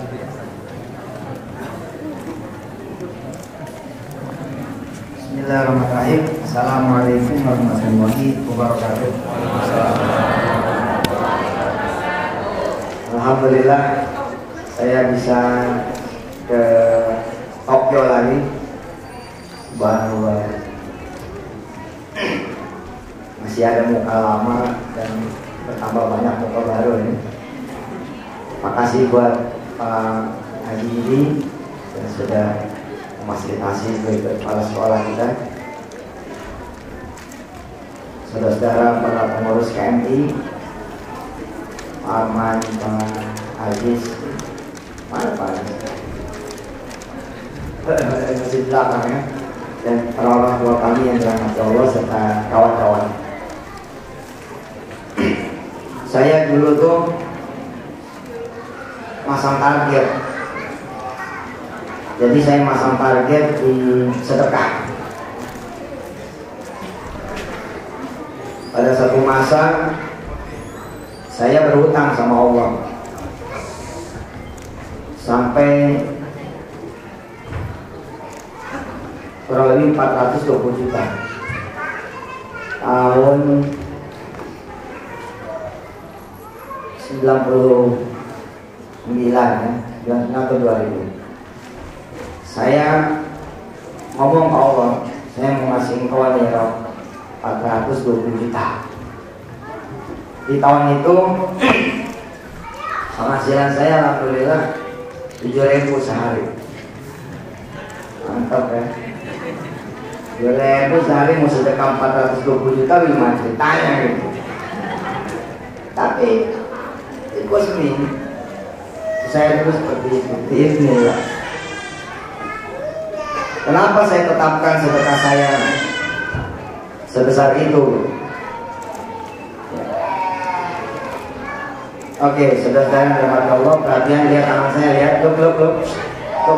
Bismillahirrahmanirrahim. Assalamualaikum warahmatullahi wabarakatuh. Alhamdulillah saya bisa ke Tokyo lagi. Baru masih ada muka lama dan bertambah banyak muka baru ini. Makasih buat Pak Haji ini yang sudah memfasilitasi sebagai kepala sekolah kita. Saudara-saudara para pengurus KMI, Pak Arman, Pak Aziz, mana Pak? Masih di belakang ya. Dan para orang tua kami yang dirahmati Allah serta kawan-kawan. Saya dulu tuh masang target. Jadi saya masang target di sedekah. Pada satu masa saya berhutang sama Allah sampai kurang lebih 420 juta tahun 99 ya, 99 atau 2000. Saya ngomong ke Allah, saya mau ngasih engkau ya Rob 420 juta. Di tahun itu penghasilan saya alhamdulillah 7.000 sehari. Mantap ya. 7.000 sehari mau sedekah 420 juta gimana ceritanya gitu. Tapi it was me. Saya terus seperti ini ya. Kenapa saya tetapkan sedekah saya sebesar itu? Oke, saudara-saudara yang Allah, perhatian, lihat tangan saya, lihat, look,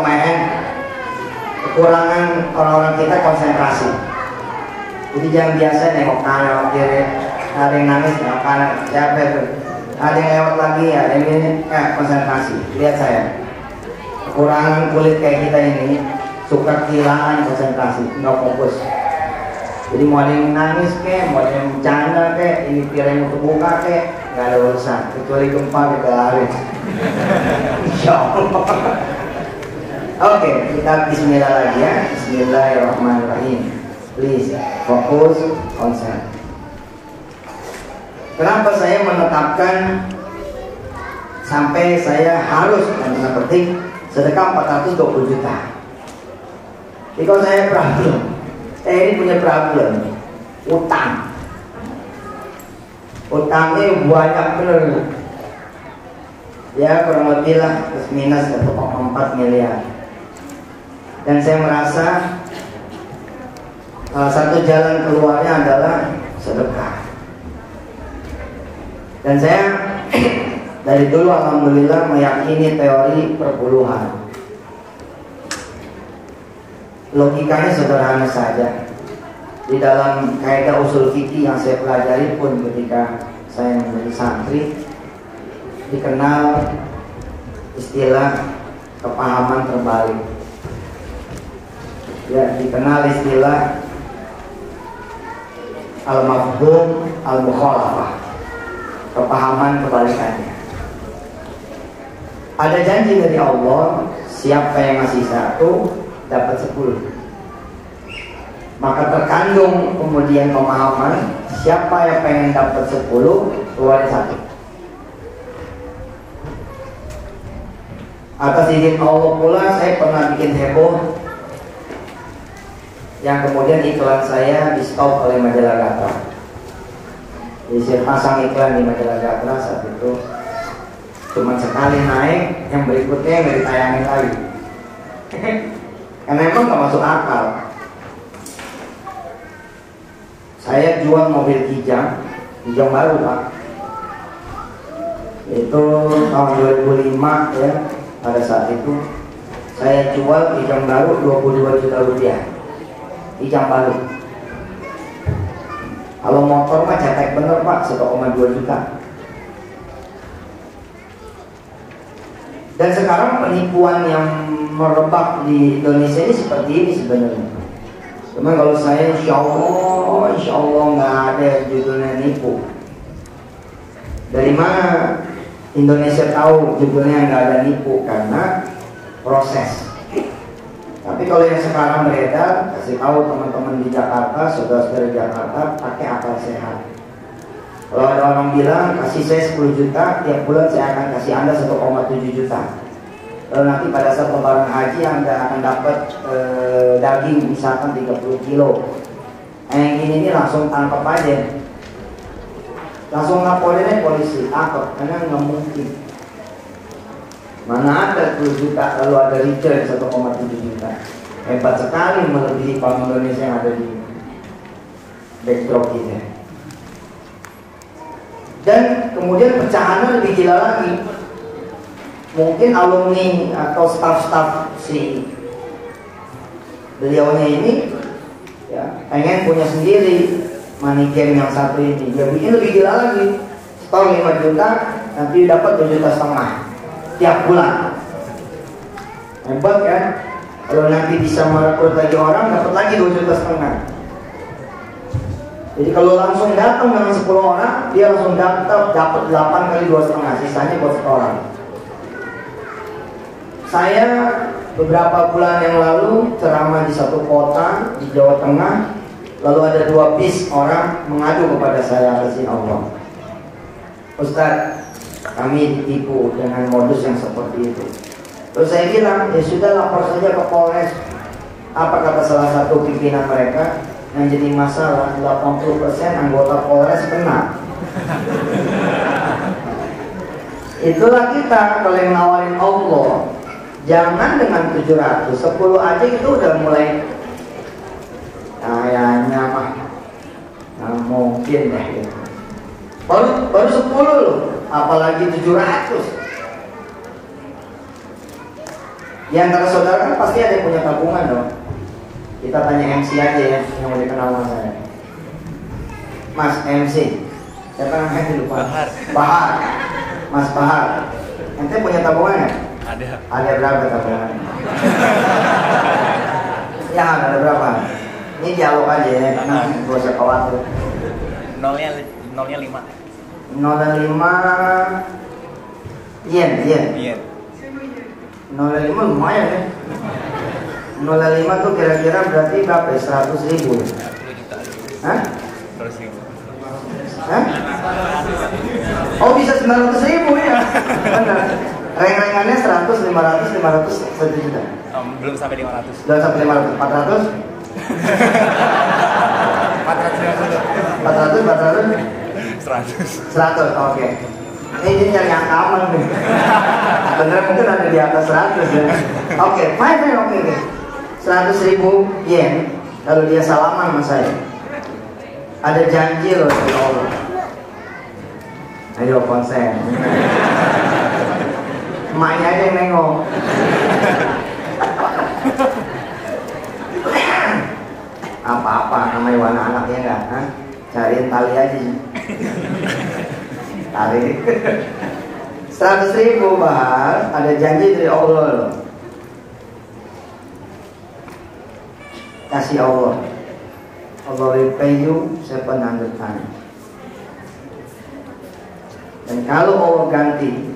main. Kekurangan orang-orang kita konsentrasi. Jadi jangan biasa nengok kanan, nengok kiri, ada yang nangis, nengok kanan, siapa itu? Ada yang lewat lagi, ada yang ini, konsentrasi. Lihat saya, kekurangan kulit kayak kita ini suka kehilangan konsentrasi, nggak fokus. Jadi mau ada yang nangis kek, mau ada yang bercanda kek, ini piring untuk buka kek, nggak ada urusan. Kecuali gempa kita lari. Insya Allah. Oke, kita Bismillah lagi ya. Bismillahirrahmanirrahim. Please fokus, konsen. Kenapa saya menetapkan sampai saya harus dan penting sedekah 420 juta? Jadi kalau saya problem, ini punya problem, utang. Utangnya banyak bener. Ya kurang lebih lah plus minus 1,4 miliar. Dan saya merasa satu jalan keluarnya adalah sedekah. Dan saya dari dulu alhamdulillah meyakini teori perpuluhan. Logikanya sederhana saja. Di dalam kaidah usul fikih yang saya pelajari pun ketika saya menjadi santri, dikenal istilah kepahaman terbalik. Ya, dikenal istilah al-mafhum al-mukhalafah, kepahaman kebalikannya. Ada janji dari Allah, siapa yang ngasih 1 dapat 10. Maka terkandung kemudian pemahaman, siapa yang pengen dapat 10 keluarin 1. Atas izin Allah pula saya pernah bikin heboh yang kemudian iklan saya di stop oleh majalah Gatra. Jadi saya pasang iklan di majalah Gatra saat itu cuma sekali naik, yang berikutnya nggak ditayangin lagi. Karena emang nggak masuk akal. Saya jual mobil Kijang baru Pak. Itu tahun 2005 ya. Pada saat itu saya jual Kijang baru 22 juta rupiah. Kijang baru. Kalau motor mah cetek bener Pak, 1,2 juta. Dan sekarang penipuan yang merebak di Indonesia ini seperti ini sebenarnya. Cuma kalau saya insya Allah nggak ada judulnya nipu. Dari mana Indonesia tahu judulnya nggak ada nipu? Karena proses. Tapi kalau yang sekarang beredar, kasih tahu teman-teman di Jakarta, saudara-saudara di Jakarta, pakai akal sehat. Kalau ada orang bilang kasih saya 10 juta, tiap bulan saya akan kasih Anda 1,7 juta. Lalu nanti pada saat lebaran haji Anda akan dapat daging misalkan 30 kilo. Yang ini langsung tangkap aja. Langsung laporin polisi, tangkap, karena nggak mungkin. Mana ada 10 juta lalu ada return 1,7 juta. Hebat sekali melebihi Bank Indonesia yang ada di backdrop kita. Dan kemudian pecahannya lebih gila lagi. Mungkin alumni atau staf-staf si beliaunya ini ya, pengen punya sendiri maniken yang satu ini. Dia bikin lebih gila lagi. Store 5 juta, nanti dapat 2,5 juta tiap bulan. Hebat kan? Kalau nanti bisa merekrut lagi orang, dapat lagi 2,5 juta. Jadi kalau langsung datang dengan 10 orang, dia langsung dapat 8 kali 2,5, sisanya buat setoran. Saya beberapa bulan yang lalu ceramah di satu kota di Jawa Tengah, lalu ada 2 bis orang mengadu kepada saya, kasih Allah, Ustadz, kami ditipu dengan modus yang seperti itu. Terus saya bilang, ya sudah lapor saja ke Polres. Apa kata salah satu pimpinan mereka? Yang jadi masalah 80% anggota Polres kena. Itulah kita kalau yang nawarin Allah. Jangan dengan 700, 10 aja itu udah mulai kayaknya mah nggak mungkin deh gitu. Baru 10 loh, apalagi 700. Di antara saudara kan pasti ada yang punya tabungan dong. Kita tanya MC aja ya, yang mau dikenal sama saya. Mas MC, siapa namanya lupa? Bahar. Mas Bahar. Ente punya tabungan ya? Ada. Ada berapa tabungan? Ya ada berapa? Ini dialog aja ya, karena gak usah khawatir. Nolnya 5. 0,5 yen. 0,5 lumayan ya. 0,5 tuh kira-kira berarti berapa? 100.000. 10 juta. Hah? 100.000. Hah? Oh bisa 900.000 ya? Benar. Reng-rengannya 100, 500, 500, 1 juta. Belum sampai 500. Belum sampai 500, 400? 100, oke. Ini nyari yang aman nih. Sebenarnya mungkin ada di atas 100 ya. Oke, fine, oke. 100.000 yen. Kalau dia salaman sama saya, ada janji loh dari Allah. Ayo konsen. Emaknya aja yang nengok. Apa-apa namanya wana anaknya enggak? Cariin tali aja. Tali. 100.000 Bahar, ada janji dari Allah loh. Kasih Allah. Allah will pay you 700 times. Dan kalau Allah ganti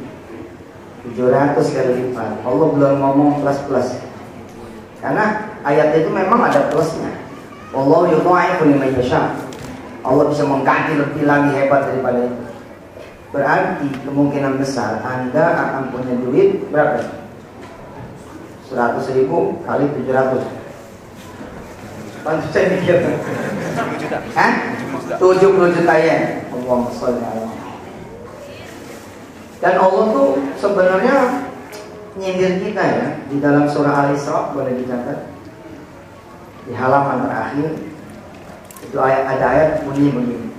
700 kali lipat, Allah belum ngomong plus. Karena ayat itu memang ada plusnya. Allah yudha'ifu liman yasha. Allah bisa mengganti lebih lagi hebat daripada itu. Berarti kemungkinan besar Anda akan punya duit berapa? 100.000 kali 700. Pantas saya mikir 70 juta. Hah? 70 juta yen. Allahumma sholli ala Muhammad. Dan Allah tuh sebenarnya nyindir kita ya di dalam surah Al-Isra, boleh dicatat di halaman terakhir itu ada ayat bunyi begini,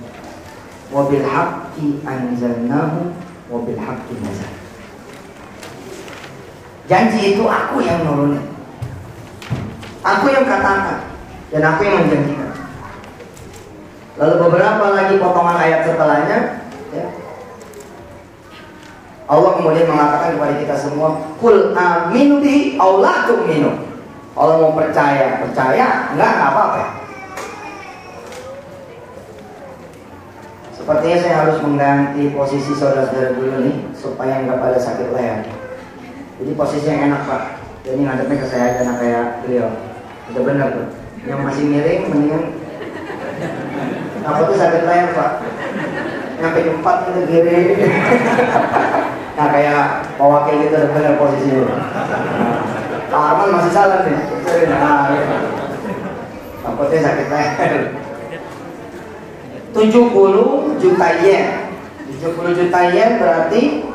wa bil haqqi anzalnahu wa bil haqqi nazal. Janji itu aku yang nurunin, aku yang katakan, dan aku yang menjanjikan. Lalu beberapa lagi potongan ayat setelahnya ya, Allah kemudian mengatakan kepada kita semua, kul aminu bihi aw la tu'minu. Allah mau percaya, enggak apa-apa. Sepertinya saya harus mengganti posisi saudara-saudara dulu nih, supaya nggak pada sakit leher. Jadi posisi yang enak Pak. Jadi ngadepnya ke saya aja kayak beliau. Udah benar tuh. Yang masih miring mendingan. Apa tuh sakit leher Pak? Nyampe jempat gitu kiri. Nah kayak mewakil gitu udah benar posisinya. Pak Arman masih salah nih. Nah, takutnya sakit leher. 70 juta yen. 70 juta yen berarti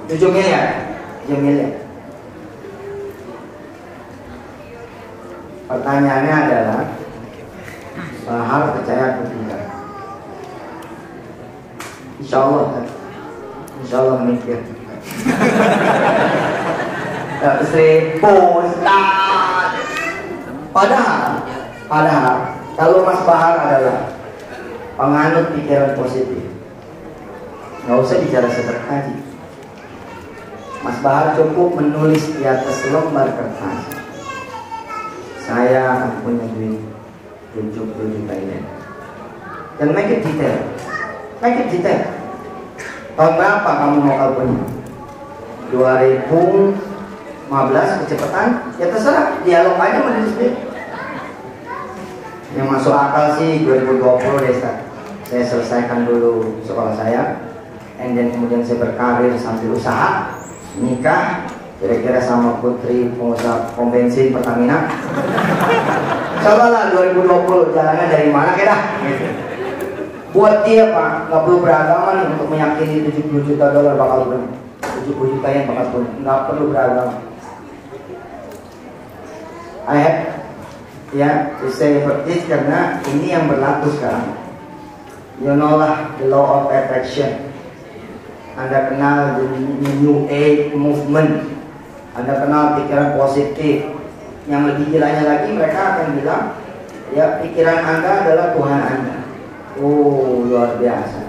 7 miliar. 7 miliar. Pertanyaannya adalah, Bahar percaya atau tidak? Insya Allah mikir. Ustaz. Padahal kalau Mas Bahar adalah penganut pikiran positif, nggak usah bicara seberkali. Mas Bahar cukup menulis di atas lembar kertas, saya akan punya duit 70 juta yen. Dan make it detail. Tahun berapa kamu mau punya? 2015 kecepatan? Ya terserah, dialog aja menulis sendiri. Yang masuk akal sih 2020 deh Ustaz. Saya selesaikan dulu sekolah saya, and then kemudian saya berkarir sambil usaha, nikah, kira-kira sama putri pengusaha pom bensin Pertamina. Cobalah 2020 jalannya dari mana kira? Buat dia Pak, nggak perlu beragama nih untuk meyakini 70 juta dolar bakal punya, 70 juta yang bakal punya, nggak perlu beragama. To say this karena ini yang berlaku sekarang. You know lah, the law of attraction. Anda kenal the New Age movement. Anda kenal pikiran positif. Yang lebih gilanya lagi, mereka akan bilang, ya pikiran Anda adalah Tuhan Anda. Oh, luar biasa.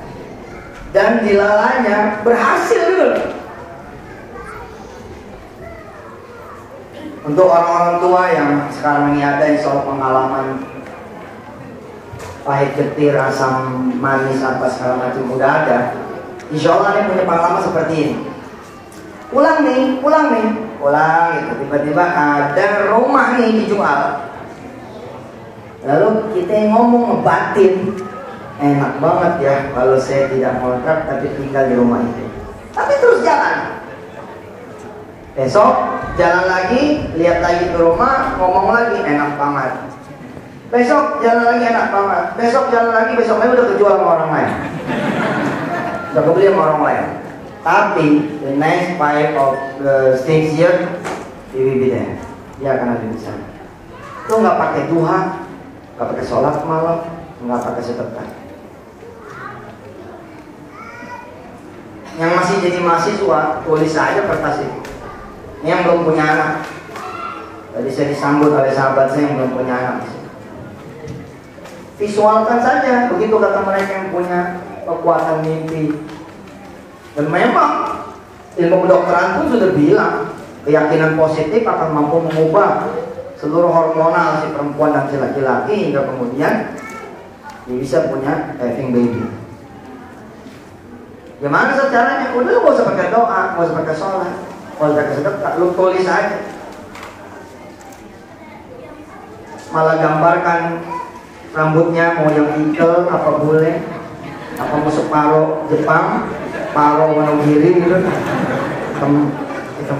Dan dilalanya berhasil dulu. Untuk orang-orang tua yang sekarang ini ada soal pengalaman pahit getir, asam manis apa segala macam udah ada, insya Allah ini punya pengalaman seperti ini. Pulang nih, gitu. Tiba-tiba ada rumah nih dijual. Lalu kita ngomong ngebatin, enak banget ya kalau saya tidak ngontrak tapi tinggal di rumah itu. Tapi terus jalan. Besok jalan lagi, lihat lagi ke rumah, ngomong lagi, enak banget. Besok jalan lagi, enak banget. Besok jalan lagi, besok lagi udah kejual sama orang lain. Udah kebeli sama orang lain. Tapi the next 5 or 6 years, he will be there. Dia akan ada di sana. Lu nggak pakai duha, nggak pakai sholat malam, nggak pakai sedekah. Yang masih jadi mahasiswa, tulis aja kertas itu. Ini yang belum punya anak. Tadi saya disambut oleh sahabat saya yang belum punya anak. Visualkan saja, begitu kata mereka yang punya kekuatan mimpi. Dan memang ilmu kedokteran pun sudah bilang keyakinan positif akan mampu mengubah seluruh hormonal si perempuan dan si laki-laki hingga kemudian dia bisa punya having baby. Gimana caranya? Udah lu gak usah pakai doa, gak usah pakai sholat, gak usah pakai sedekah, lu tulis aja. Malah gambarkan rambutnya mau yang ikel apa bule, apa musuh paro Jepang, paro Wonogiri gitu, hitam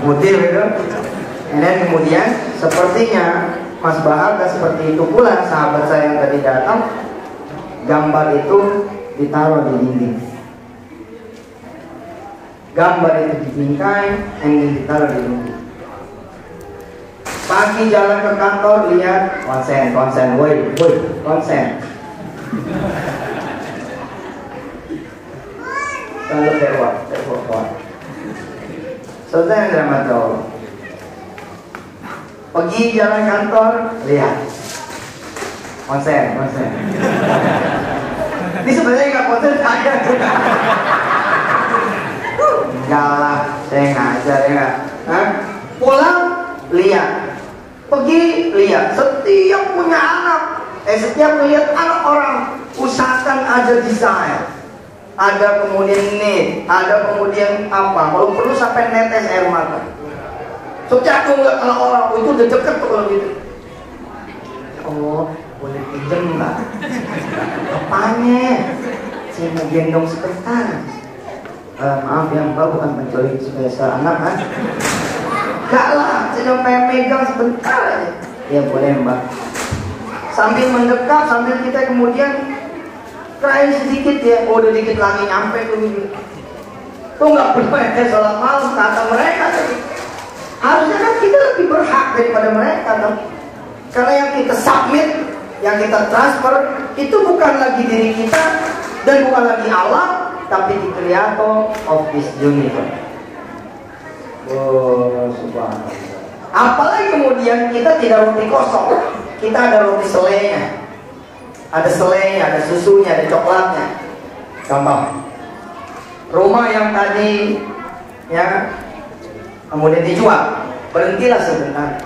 putih gitu. Dan kemudian sepertinya Mas Bahar dan seperti itu pula sahabat saya yang tadi datang, gambar itu ditaruh di dinding. Gambar itu dibingkai dan ditaruh di dinding. Pagi jalan ke kantor lihat konsen, woi, konsen. Lalu lewat. Selesai yang drama jauh. Pergi jalan kantor lihat konsen. Ini sebenarnya nggak konsen saya. Enggak lah, saya ngajar ya nggak. Pulang lihat, pergi lihat. Setiap punya anak, setiap lihat anak orang, usahakan ada desain, ada kemudian need, ada kemudian apa. Kalau perlu sampai netes air mata. Setiap ngeliat anak orang, itu udah deket tuh kalau gitu. Oh, boleh pinjem nggak? Apanya? Saya mau gendong sebentar. Maaf ya Mbak, bukan mencuri spesial anak kan? Enggak lah, saya cuma pengen megang sebentar aja. Ya boleh Mbak. Sambil mendekat, sambil kita kemudian kerain sedikit ya. Oh udah dikit lagi nyampe tuh. Tuh nggak perlu sholat malam kata mereka tadi. Harusnya kan kita lebih berhak daripada mereka dong. Karena yang kita submit, yang kita transfer itu bukan lagi diri kita dan bukan lagi Allah, tapi the creator of this universe. Oh, subhanallah. Apalagi kemudian kita tidak roti kosong, kita ada roti selainya, ada selainya, ada susunya, ada coklatnya. Contoh, rumah yang tadi ya kemudian dijual, berhentilah sebentar.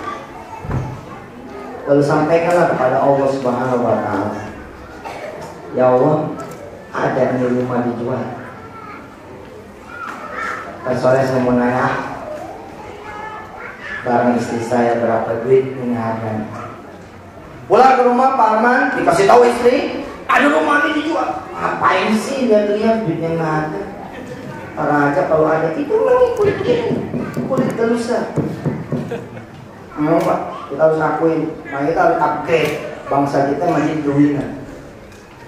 Lalu sampaikanlah kepada Allah Subhanahu wa Ta'ala, ya Allah, ada ini rumah dijual. Pas sore saya mau nanya, barang istri saya berapa duit ini harganya. Pulang ke rumah Pak Arman, dikasih tahu istri, ada rumah ini dijual. Ngapain sih dia lihat duitnya nggak ada? Para aja kalau ada itu memang kulit gelusa. Pak, kita harus akuin, nah kita harus upgrade bangsa kita masih dominan.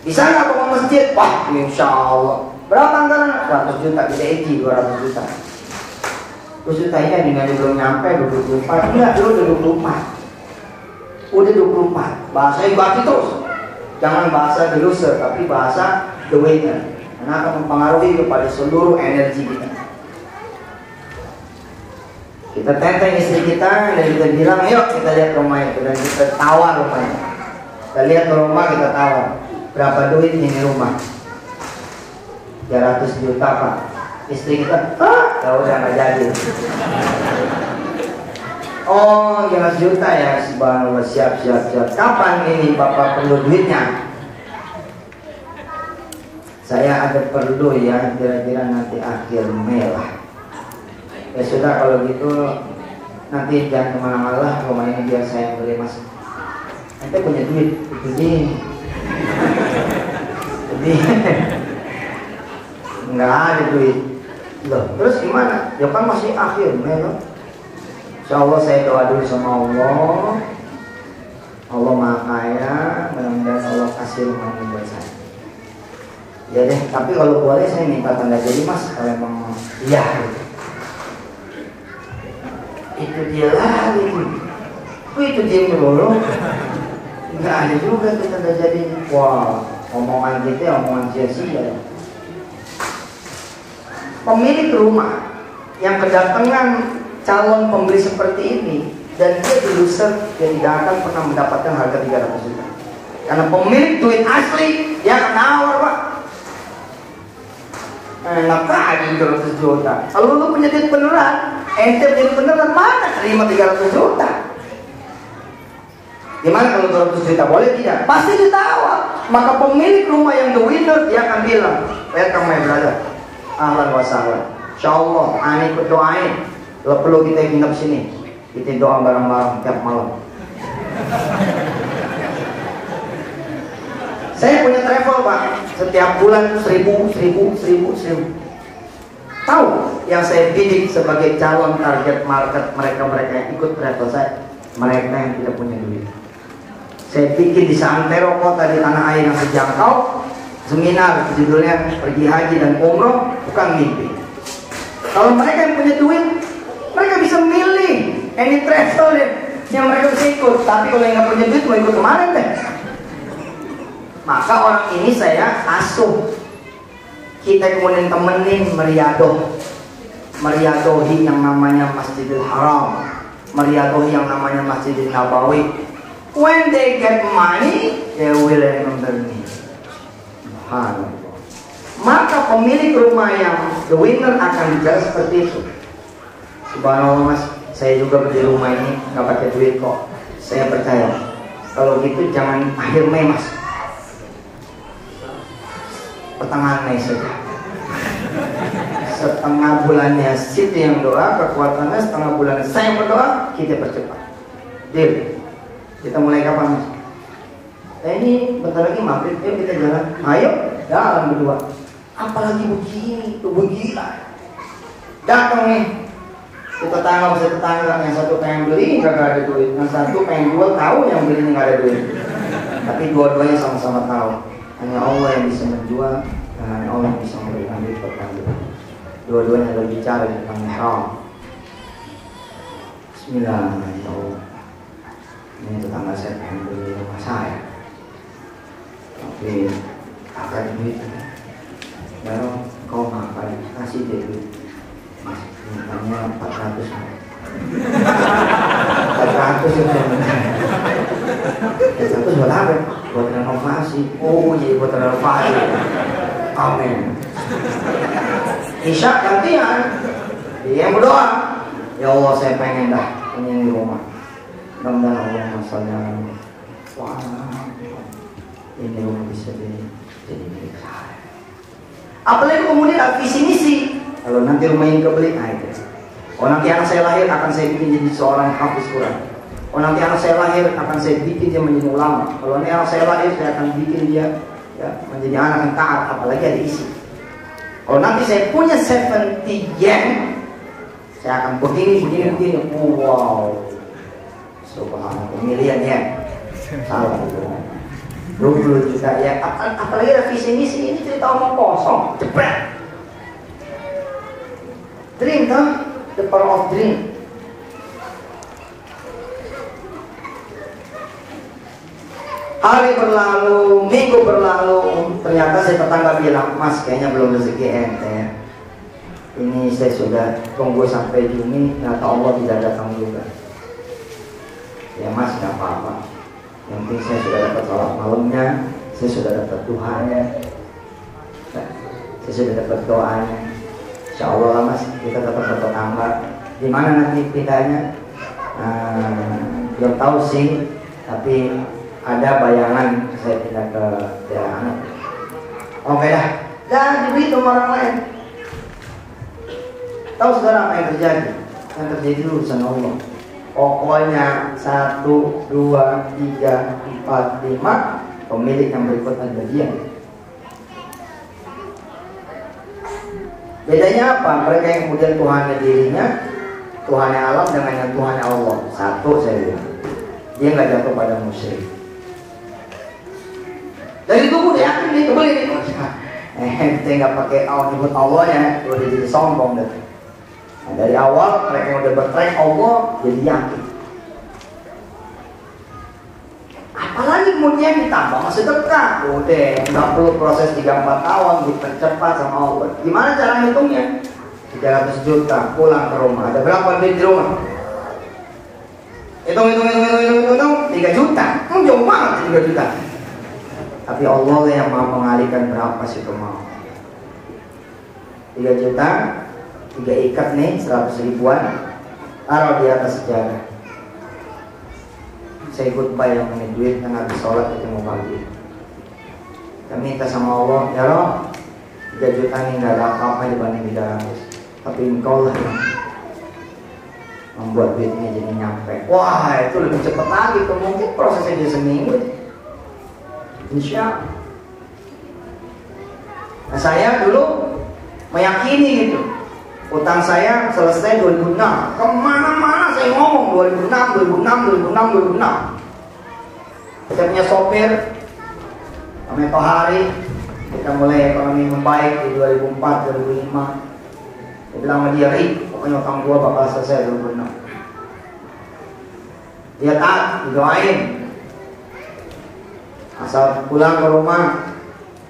Bisa nggak bangun masjid? Wah, insya Allah. Berapa anggaran? 100 juta, kita eki 200 juta. 200 juta ini dengan belum nyampe 24. Enggak, dulu udah 24. Udah 24. Bahasa yang bagi terus. Jangan bahasa the loser, tapi bahasa the winner. Karena akan mempengaruhi kepada seluruh energi kita. Kita tenteng istri kita dan kita bilang, yuk kita lihat rumahnya, dan kita tawar rumahnya. Kita lihat rumah, kita tawar. Berapa duit ini rumah? 300 juta Pak. Istri kita, ya udah nggak jadi. Oh 300 juta ya, subhanallah, siap. Kapan ini Bapak perlu duitnya? Saya ada perlu ya, kira-kira nanti akhir Mei lah. Ya sudah kalau gitu, nanti jangan kemana-mana lah, rumah ini biar saya beli Mas. Nanti punya duit, itu dia. Jadi nggak ada duit. Loh, terus gimana? Ya kan masih akhir Mei loh. Insya Allah saya doa dulu sama Allah. Allah Maha Kaya, mudah-mudahan Allah kasih rumah ini buat saya. Ya deh, tapi kalau boleh saya minta tanda jadi Mas, kalau emang iya. Itu dia lagi. Itu dia dulu. Nggak ada juga tuh tanda jadinya. Wah, omongan kita omongan sia-sia. Pemilik rumah yang kedatangan calon pembeli seperti ini dan dia di loser, dia tidak akan pernah mendapatkan harga 300 juta. Karena pemilik duit asli dia akan nawar Pak. Enak aja 300 juta. Kalau lu punya duit beneran, ente punya duit beneran, mana terima 300 juta? Gimana kalau 200 juta? Boleh tidak? Pasti ditawar. Maka pemilik rumah yang the winner, dia akan bilang, welcome my brother, ahlan wa sahlan. Insyaallah, ani ikut doain. Kalau perlu kita nginep sini, kita doa bareng-bareng tiap malam. Saya punya travel Pak, setiap bulan 1000. Tahu yang saya bidik sebagai calon target market mereka yang ikut travel saya, mereka yang tidak punya duit. Saya bikin di seantero kota di tanah air yang terjangkau, seminar judulnya pergi haji dan umroh bukan mimpi. Kalau mereka yang punya duit, mereka bisa milih any travel yang mereka bisa ikut. Tapi kalau yang nggak punya duit mau ikut kemana deh? Maka orang ini saya asuh. Kita kemudian temenin meriadohi yang namanya Masjidil Haram, meriadohi yang namanya Masjidil Nabawi. When they get money, they will remember me. Subhanallah. maka pemilik rumah yang the winner akan bicara seperti itu. Subhanallah mas, saya juga beli rumah ini nggak pakai duit kok. Saya percaya. Kalau gitu jangan akhir Mei mas, pertengahan Mei saja. Setengah bulannya situ yang doa, kekuatannya setengah bulannya saya berdoa, kita percepat. Deal. Kita mulai kapan mas? Ini bentar lagi maghrib, yuk kita jalan. Ayo, jalan berdua. Apalagi begini, tuh gila. Datang nih, kita tetangga, yang satu pengen beli nggak ada duit, yang satu pengen jual tahu yang beli nggak ada duit. Tapi dua-duanya sama-sama tahu. Hanya Allah yang bisa menjual dan hanya Allah yang bisa memberikan duit pertanggungan. Dua-duanya berbicara tentang haram. Bismillahirrahmanirrahim. Ini tetangga saya pengen beli rumah saya, tapi akan duit. Baru kau makan kasih dia duit. Mas, mintanya 400 400 itu yang 400 buat apa? Buat renovasi. Oh jadi buat renovasi. Amin. Isya gantian. Dia yang berdoa, ya Allah saya pengen dah punya di rumah. Mudah-mudahan Allah masalahnya. Wah, ini rumah bisa jadi milik saya. Apalagi kemudian ada visi misi. Kalau nanti rumah ini kebeli, itu. Oh nanti anak saya lahir akan saya bikin jadi seorang hafiz Quran. Oh nanti anak saya lahir akan saya bikin dia menjadi ulama. Kalau nanti anak saya lahir saya akan bikin dia ya, menjadi anak yang taat. Apalagi ada isi. Kalau nanti saya punya 70 yen, saya akan begini. Wow, subhanallah, milian yen. Salah itu. 20 juta ya. Apalagi ada visi misi, ini cerita omong kosong. Jepret. Dream kan? The power of dream. Hari berlalu, minggu berlalu, ternyata si tetangga bilang, Mas kayaknya belum rezeki ente. Ini saya sudah tunggu sampai Juni, ternyata Allah tidak datang juga. Ya Mas gak apa-apa. Yang penting saya sudah dapat salat malamnya, saya sudah dapat duhanya, saya sudah dapat doanya. Insya Allah lah Mas, kita dapat tetangga. Di mana nanti pindahnya? Belum tahu sih, tapi ada bayangan saya pindah ke daerah anak. Oke dah, jangan dibeli orang lain. Tahu sekarang apa yang terjadi? Yang terjadi urusan Allah. Pokoknya 1, 2, 3, 4, 5 pemilik yang berikut ada dia. Bedanya apa? Mereka yang kemudian Tuhannya dirinya, Tuhannya alam dengan yang Tuhannya Allah. Satu saya bilang, dia nggak jatuh pada musyrik. Dari tubuh dia yakin dia kebeli. Ente nggak pakai nyebut Allahnya, udah jadi sombong deh. Nah, dari awal mereka yang udah bertrack Allah jadi yakin. Apalagi kemudian ditambah masih dekat, udah nggak perlu proses 3-4 tahun dipercepat sama Allah. Gimana cara hitungnya? 300 juta pulang ke rumah. Ada berapa duit di rumah? Hitung 3 juta. Jauh banget 3 juta. Tapi Allah yang mau mengalihkan berapa sih mau? 3 juta, 3 ikat nih 100 ribuan, taruh di atas sejadah. Saya goodbye yang punya duit yang habis sholat itu mau pagi. Kita minta sama Allah, ya Allah 3 juta ini nggak ada apa-apa dibanding 300. Tapi engkau lah yang membuat duitnya jadi nyampe. Wah itu lebih cepat lagi tuh, mungkin prosesnya di seminggu. Insya Allah. Nah, saya dulu meyakini gitu, utang saya selesai 2006. Kemana-mana saya ngomong 2006. Saya punya sopir namanya Tohari. Kita mulai ekonomi membaik di 2004, 2005. Dia bilang sama dia, Rik, pokoknya utang gua bakal selesai 2006. Dia taat, didoain. Asal pulang ke rumah,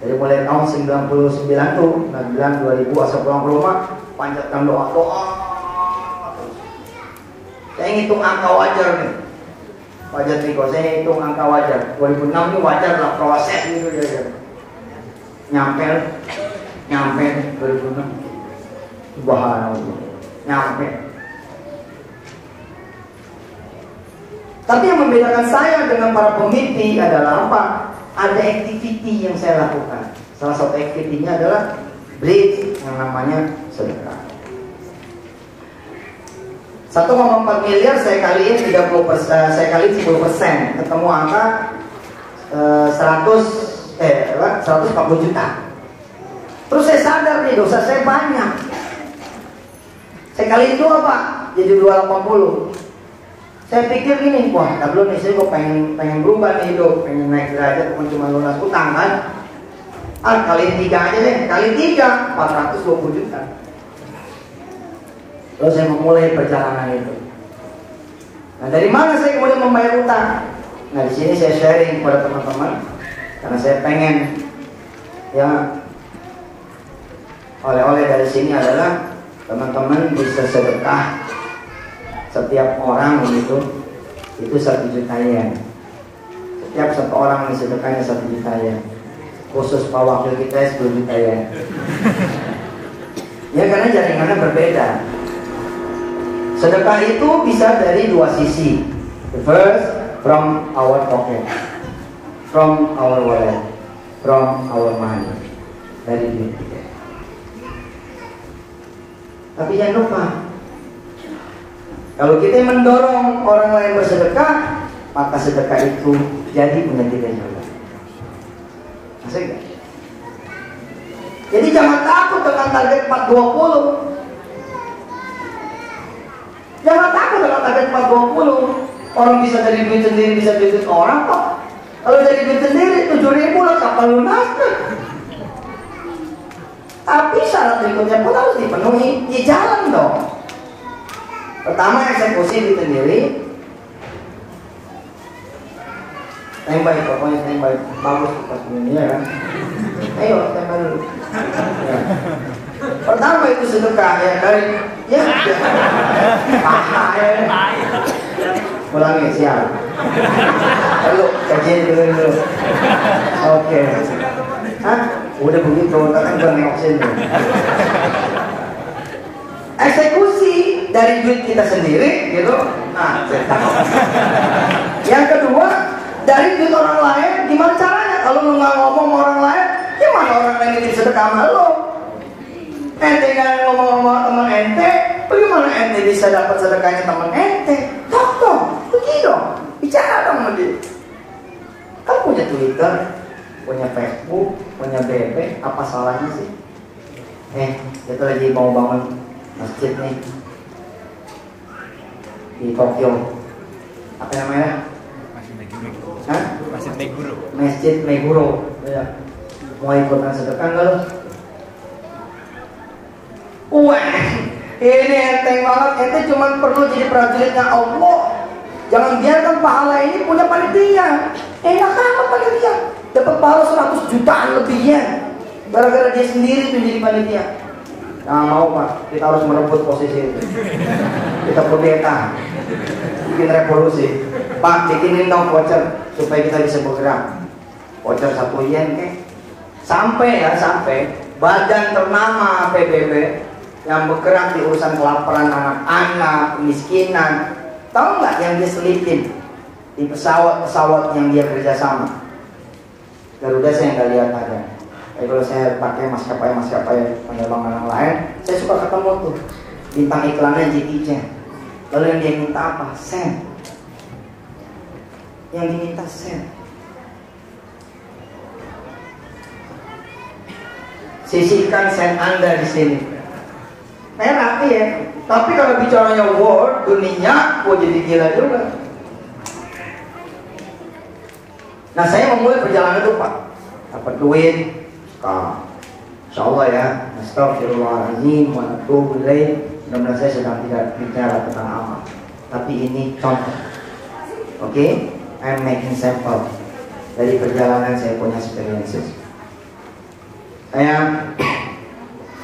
dari mulai tahun 99 tuh, 2000 asal pulang ke rumah, panjatkan doa. Saya ngitung angka wajar nih, wajar Riko, saya hitung angka wajar. 2006 ini wajar lah, proses gitu ya. Nyampe nyampe 2006. Subhanallah, nyampe. Tapi yang membedakan saya dengan para pemimpin adalah apa? Ada activity yang saya lakukan. Salah satu activity-nya adalah bridge yang namanya sedekah. 1,4 miliar saya kaliin 30%, saya kali 10%, ketemu angka 140 juta. Terus saya sadar nih dosa saya banyak. Saya kali itu apa? Jadi 280. Saya pikir gini, wah, belum nih, saya kok pengen berubah nih hidup, pengen naik derajat, bukan cuma lunas utang kan? Kali 3 aja deh, kali 3, 420 juta. Lalu saya memulai perjalanan itu. Nah, dari mana saya kemudian membayar utang? Nah, di sini saya sharing kepada teman-teman, karena saya pengen, ya, oleh-oleh dari sini adalah teman-teman bisa sedekah. Setiap orang itu 1 juta yen. Setiap satu orang yang sedekahnya 1 juta yen. Khusus Pak Wakil kita 10 juta yen. Ya, karena jaringannya berbeda. Sedekah itu bisa dari 2 sisi. The first, from our pocket, from our wallet, from our money, dari duit kita. Tapi jangan lupa, kalau kita mendorong orang lain bersedekah, maka sedekah itu jadi punya kita juga. Masih enggak? Jadi jangan takut dengan target 420. Jangan takut dengan target 420. Orang bisa dari duit sendiri, bisa dari duit orang kok. Kalau dari duit sendiri 7.000 lah kapan lunas? Tapi syarat berikutnya pun harus dipenuhi. Ya jalan dong. Pertama, eksekusi duit sendiri. Standby, pokoknya standby. Bagus pas ini ya kan. Ayo standby dulu ya. Pertama itu sedekah ya, dari ya ulangi siap. Lalu kajian dulu. Oke. Hah? Udah begitu, kan gue nengok sini. Eksekusi dari duit kita sendiri, gitu. Nah, yang kedua, dari duit orang lain, gimana caranya? Kalau lu nggak ngomong sama orang lain, gimana orang lain ini sedekah sama lu? Ente nggak ngomong sama teman ente, bagaimana ente bisa dapat sedekahnya teman ente? Tok dong, pergi dong, bicara dong sama dia. Kamu punya Twitter, punya Facebook, punya BB, apa salahnya sih? Kita lagi mau bangun masjid nih di Tokyo. Apa namanya? Masjid Meguro. Masjid Meguro. Ya. Mau ikutan sedekah nggak lo? Wah, ini enteng banget. Ente cuma perlu jadi prajuritnya Allah. Jangan biarkan pahala ini punya panitia. Enak amat panitia. Dapat pahala 100 jutaan lebihnya. Gara-gara dia sendiri tuh jadi panitia. Nah mau Pak, kita harus merebut posisi itu. Kita kudeta, bikin revolusi. Pak, bikinin dong voucher supaya kita bisa bergerak. Voucher 1 yen sampai badan ternama PBB yang bergerak di urusan kelaparan anak-anak, kemiskinan. Tahu nggak yang dia selipin di pesawat-pesawat yang dia kerjasama? Garuda saya nggak lihat ada. Tapi kalau saya pakai maskapai penerbangan lain, saya suka ketemu tuh bintang iklannya Jackie Chan. Lalu yang dia minta apa? Sen. Yang diminta sen. Sisihkan sen Anda di sini. Merah ya. Tapi kalau bicaranya world, dunia, jadi gila juga. Nah saya memulai perjalanan itu Pak. Dapat duit. Insya Allah ya, astagfirullahaladzim wa atubu ilaih. Mudah-mudahan saya sedang tidak bicara tentang amal, tapi ini contoh. Oke, I'm making sample dari perjalanan saya punya experiences. Saya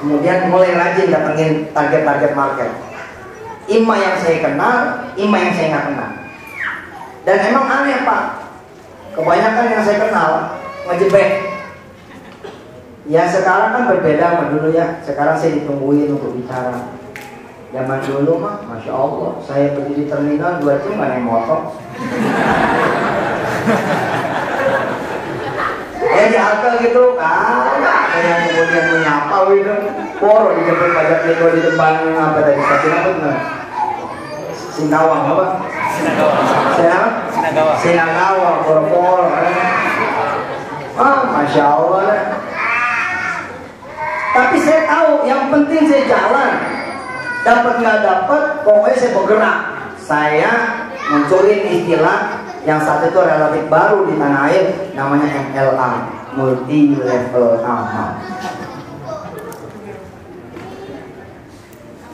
kemudian mulai rajin datengin target-target market. Ima yang saya kenal, ima yang saya nggak kenal. Dan emang aneh Pak, kebanyakan yang saya kenal ngejebek. Ya sekarang kan berbeda sama dulu ya. Sekarang saya ditungguin untuk bicara. Zaman dulu mah, Masya Allah, saya pergi di terminal 2 jam gak naik motor. Ya di halte gitu kan, yang kemudian menyapa gitu. Poro dijemput pajak itu di depan apa tadi, stasiun apa tuh? Singkawang apa? Sinagawa, poro-poro. Masya Allah. Tapi saya tahu, yang penting saya jalan. Dapat nggak dapat, pokoknya saya bergerak. Saya munculin istilah yang saat itu relatif baru di tanah air, namanya MLA, multi level amal.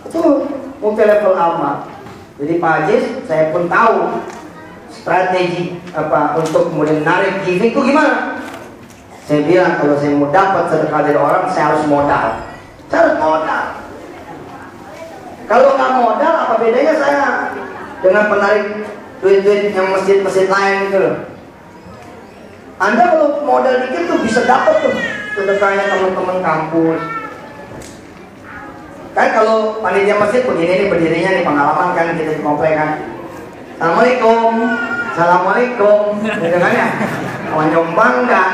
Itu multi level amal. Jadi Pak Ajis, saya pun tahu strategi apa untuk kemudian narik giving itu gimana. Saya bilang kalau saya mau dapat sedekah dari orang, saya harus modal. Saya harus modal. Kalau nggak modal, apa bedanya saya dengan penarik duit-duit yang masjid-masjid lain gitu loh. Anda kalau modal dikit tuh bisa dapat tuh sedekahnya teman-teman kampus. Kan kalau panitia masjid begini nih berdirinya nih, pengalaman kan kita di komplek kan. Assalamualaikum, assalamualaikum, gitu kan ya. Nyumbang nggak,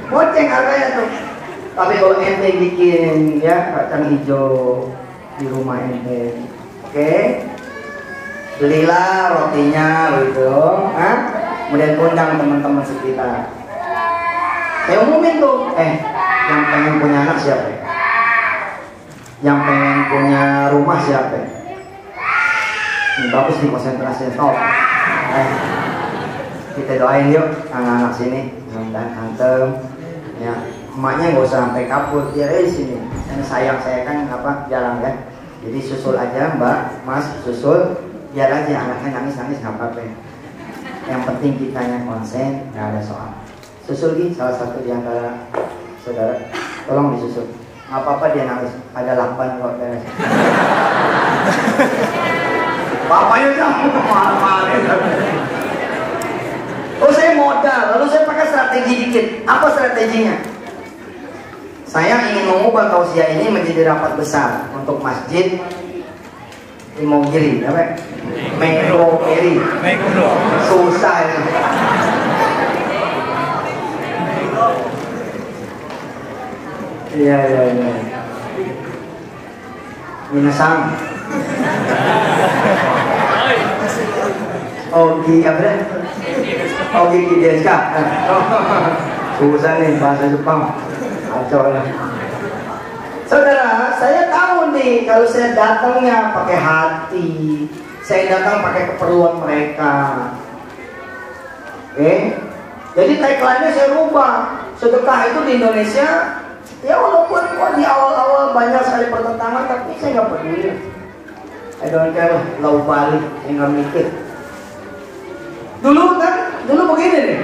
goceng harganya tuh. Tapi kalau ente bikin ya kacang hijau di rumah ente, oke, belilah rotinya gitu, kemudian undang teman-teman sekitar. Saya umumin tuh, yang pengen punya anak siapa? Yang pengen punya rumah siapa? Ini bagus nih konsentrasinya, stop. Kita doain yuk anak-anak sini, mudah-mudahan antem, ya emaknya nggak usah sampai kabur, dia di sini. Dan sayang saya kan apa jarang ya, jadi susul aja Mbak, Mas susul, biar aja anaknya nangis-nangis nggak apa-apa. Yang penting kitanya konsen, nggak ada soal. Susul gitu, salah satu di antara saudara, tolong disusul. Nggak apa-apa dia nangis, ada lakban kok beres. Bapaknya jangan marah-marah. Oh saya modal, lalu saya pakai strategi dikit. Apa strateginya? Saya ingin mengubah tausiah ini menjadi rapat besar untuk masjid Imogiri, apa? Megiri. Susah itu. Iya. Minasang. Ogi apa? Ogi Deska. Susah nih bahasa Jepang. Kacau lah. Saudara, saya tahu nih kalau saya datangnya pakai hati, saya datang pakai keperluan mereka. Oke? Jadi tagline-nya saya rubah. Sedekah itu di Indonesia, ya walaupun di awal-awal banyak sekali pertentangan, tapi saya nggak peduli. I don't care, lau balik, saya nggak mikir. Dulu begini nih.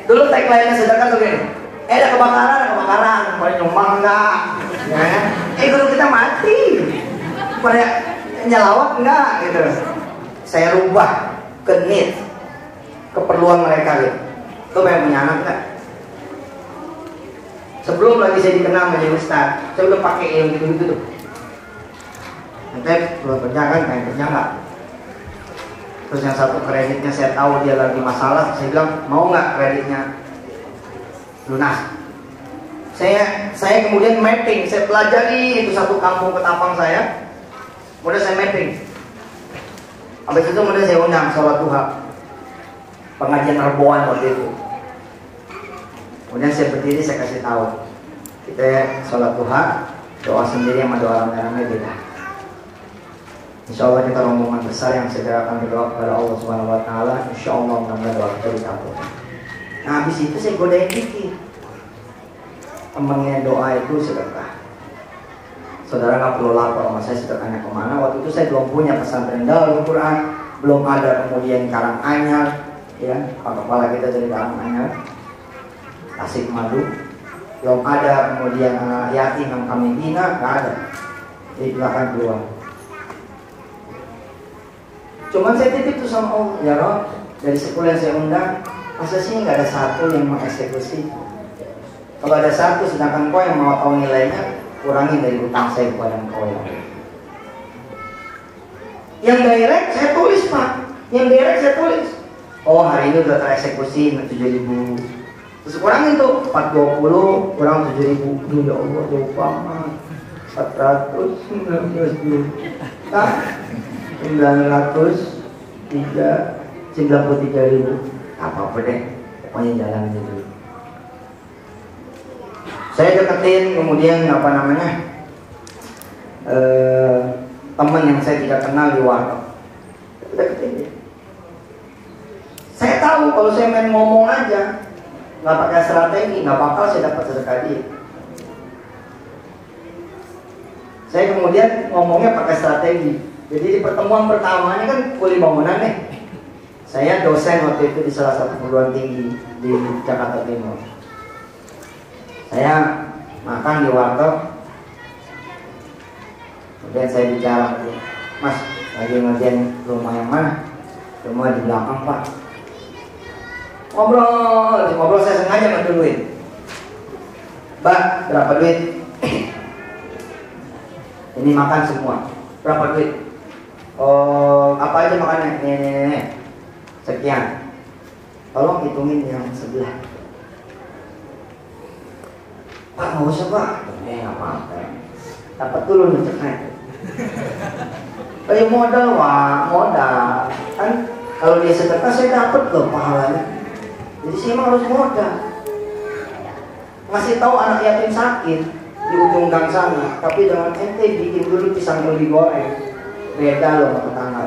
Dulu tagline-nya sedekah tuh gini. Ada kebakaran, pada nyumbang enggak? Ya. Kalau kita mati, pada nyelawat enggak? Gitu. Saya rubah ke need, keperluan mereka gitu. Itu banyak punya anak enggak? Sebelum lagi saya dikenal menjadi ustaz, saya udah pakai yang gitu-gitu tuh. Nanti belum kerja kan, pengen kerja enggak? Terus yang satu kreditnya saya tahu dia lagi masalah, saya bilang mau nggak kreditnya lunas. Saya kemudian mapping, saya pelajari itu satu kampung ketapang saya, kemudian saya mapping. Habis itu kemudian saya undang sholat duha, pengajian Reboan waktu itu. Kemudian saya berdiri, saya kasih tahu kita sholat duha, doa sendiri sama doa rame-rame beda. Insya Allah kita rombongan besar yang segera akan berdoa kepada Allah Subhanahu Wa Taala. Insya Allah mudah-mudahan doa kita dikabulkan. Nah habis itu saya godain dikit. Temennya doa itu sedekah. Saudara nggak perlu lapor sama saya sedekahnya kemana. Waktu itu saya belum punya pesantren Darul Quran, belum ada kemudian Karanganyar, ya Pak Kepala kita dari Karanganyar, Tasik Madu, belum ada kemudian anak yatim yang kami bina, nggak ada. Jadi silakan keluar. Cuman saya titip tuh sama Allah, ya Rob, dari 10 yang saya undang, masa sih nggak ada satu yang mengeksekusi? Kalau ada 1 sedangkan kau yang mau tahu nilainya, kurangin dari utang saya kepada kau yang direct saya tulis Pak. Yang direct saya tulis. Oh hari ini udah tereksekusi 7.000. Terus kurangin tuh 420 kurang 7.000. Ya Allah lupa mah 419 juta 993.000. Apa deh, pokoknya jalan dulu. Saya deketin kemudian teman yang saya tidak kenal di warteg. Deketin dia. Saya tahu kalau saya main ngomong aja, nggak pakai strategi, nggak bakal saya dapat sedekah dia. Saya kemudian ngomongnya pakai strategi. Jadi di pertemuan pertama ini kan kuli bangunan nih. Saya dosen waktu itu di salah satu perguruan tinggi di Jakarta Timur. Saya makan di warteg. Kemudian saya bicara, Mas, lagi ngerjain rumah yang mana? Rumah di belakang Pak. Ngobrol saya sengaja ngeduluin. Mbak, berapa duit? Ini makan semua. Berapa duit? Oh, apa aja makannya? Nih. Sekian. Tolong hitungin yang sebelah. Pak, nggak usah Pak. Nggak apa-apa. Dapat dulu nih ceknya. Kayak modal Pak, modal. Kan kalau dia sedekah saya dapat loh pahalanya. Jadi saya emang harus modal. Ngasih tahu anak yatim sakit di ujung gang sana, tapi jangan ente bikin dulu pisang beli goreng. Beda loh sama tetangga.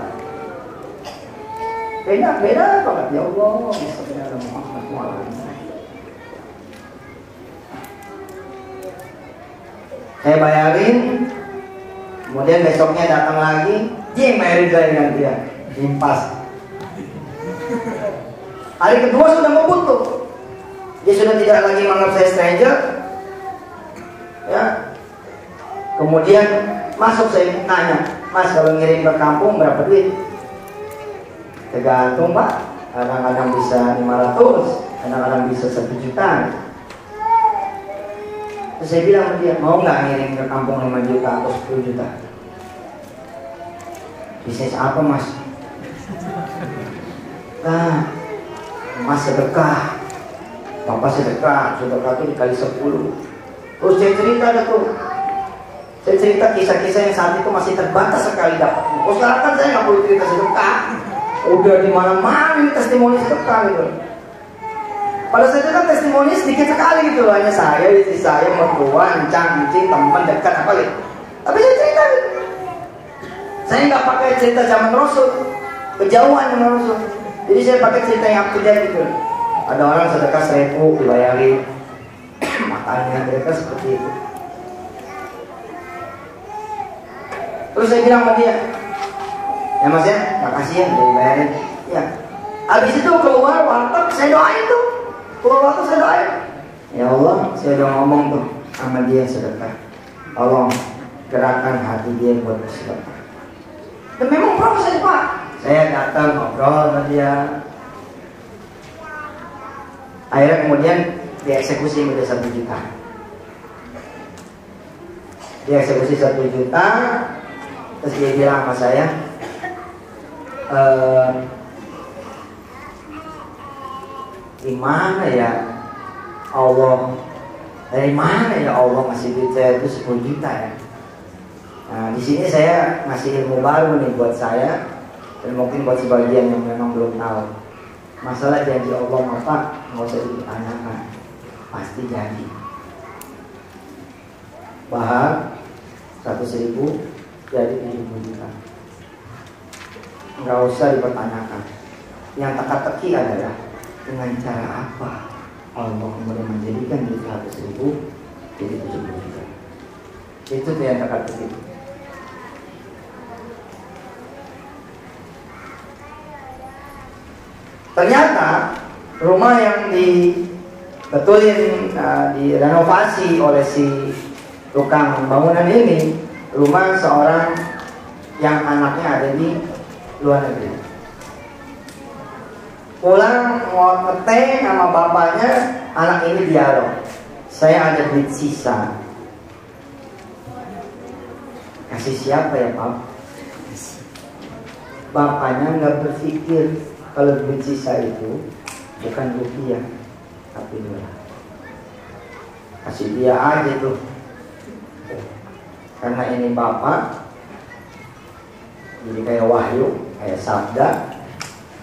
Beda banget ya Allah. Saya bayarin, kemudian besoknya datang lagi, dia yang bayarin saya dengan dia, impas. Hari kedua sudah mau butuh, dia sudah tidak lagi menganggap saya stranger, ya. Kemudian masuk saya nanya, Mas kalau ngirim ke kampung berapa duit? Tergantung Pak, kadang-kadang bisa 500, kadang-kadang bisa 1 juta. Terus saya bilang sama dia, mau nggak ngirim ke kampung 5 juta atau 10 juta? Bisnis apa Mas? Nah, Mas sedekah, Bapak sedekah itu dikali 10. Terus saya cerita ada tuh. Saya cerita kisah-kisah yang saat itu masih terbatas sekali dapat. Oh sekarang kan saya nggak perlu cerita sedekah. Udah di mana-mana ini testimoni sedekah gitu. Pada saat itu kan testimoni sedikit sekali gitu, hanya saya, istri saya, mertua, encang, teman dekat apa gitu. Tapi saya cerita gitu. Saya nggak pakai cerita zaman Rasul, kejauhan zaman Rasul. Jadi saya pakai cerita yang up to date gitu. Ada orang sedekah 1.000 dibayarin, makanya mereka seperti itu. Terus saya bilang sama dia, ya Mas ya, makasih ya udah dibayarin. Ya. Habis itu keluar warteg, saya doain tuh. Keluar warteg saya doain. Ya Allah, saya udah ngomong tuh sama dia sedekah. Tolong gerakan hati dia buat sedekah. Dan memang proses Pak. Saya datang ngobrol sama dia. Akhirnya kemudian dieksekusi udah 1 juta. Dieksekusi 1 juta. Terus dia bilang sama saya, gimana ya Allah, dari mana ya Allah ngasih duit saya itu 10 juta ya. Nah di sini saya ngasih ilmu baru nih buat saya dan mungkin buat sebagian yang memang belum tahu. Masalah janji Allah Pak nggak usah ditanyakan, pasti jadi. Bahar 100.000 jadi 70 juta. Nggak usah dipertanyakan. Yang teka-teki adalah dengan cara apa Allah kemudian menjadikan duit 100.000 jadi 70 juta. Itu tuh yang teka-teki. Ternyata rumah yang dibetulin, direnovasi oleh si tukang bangunan ini, rumah seorang yang anaknya ada di luar negeri. Pulang mau ngeteh sama bapaknya, anak ini dialog. Saya ada duit sisa. Kasih siapa ya Pak? Bapaknya nggak berpikir kalau duit sisa itu bukan rupiah, tapi dolar. Kasih dia aja tuh. Karena ini bapak, jadi kayak wahyu, kayak sabda,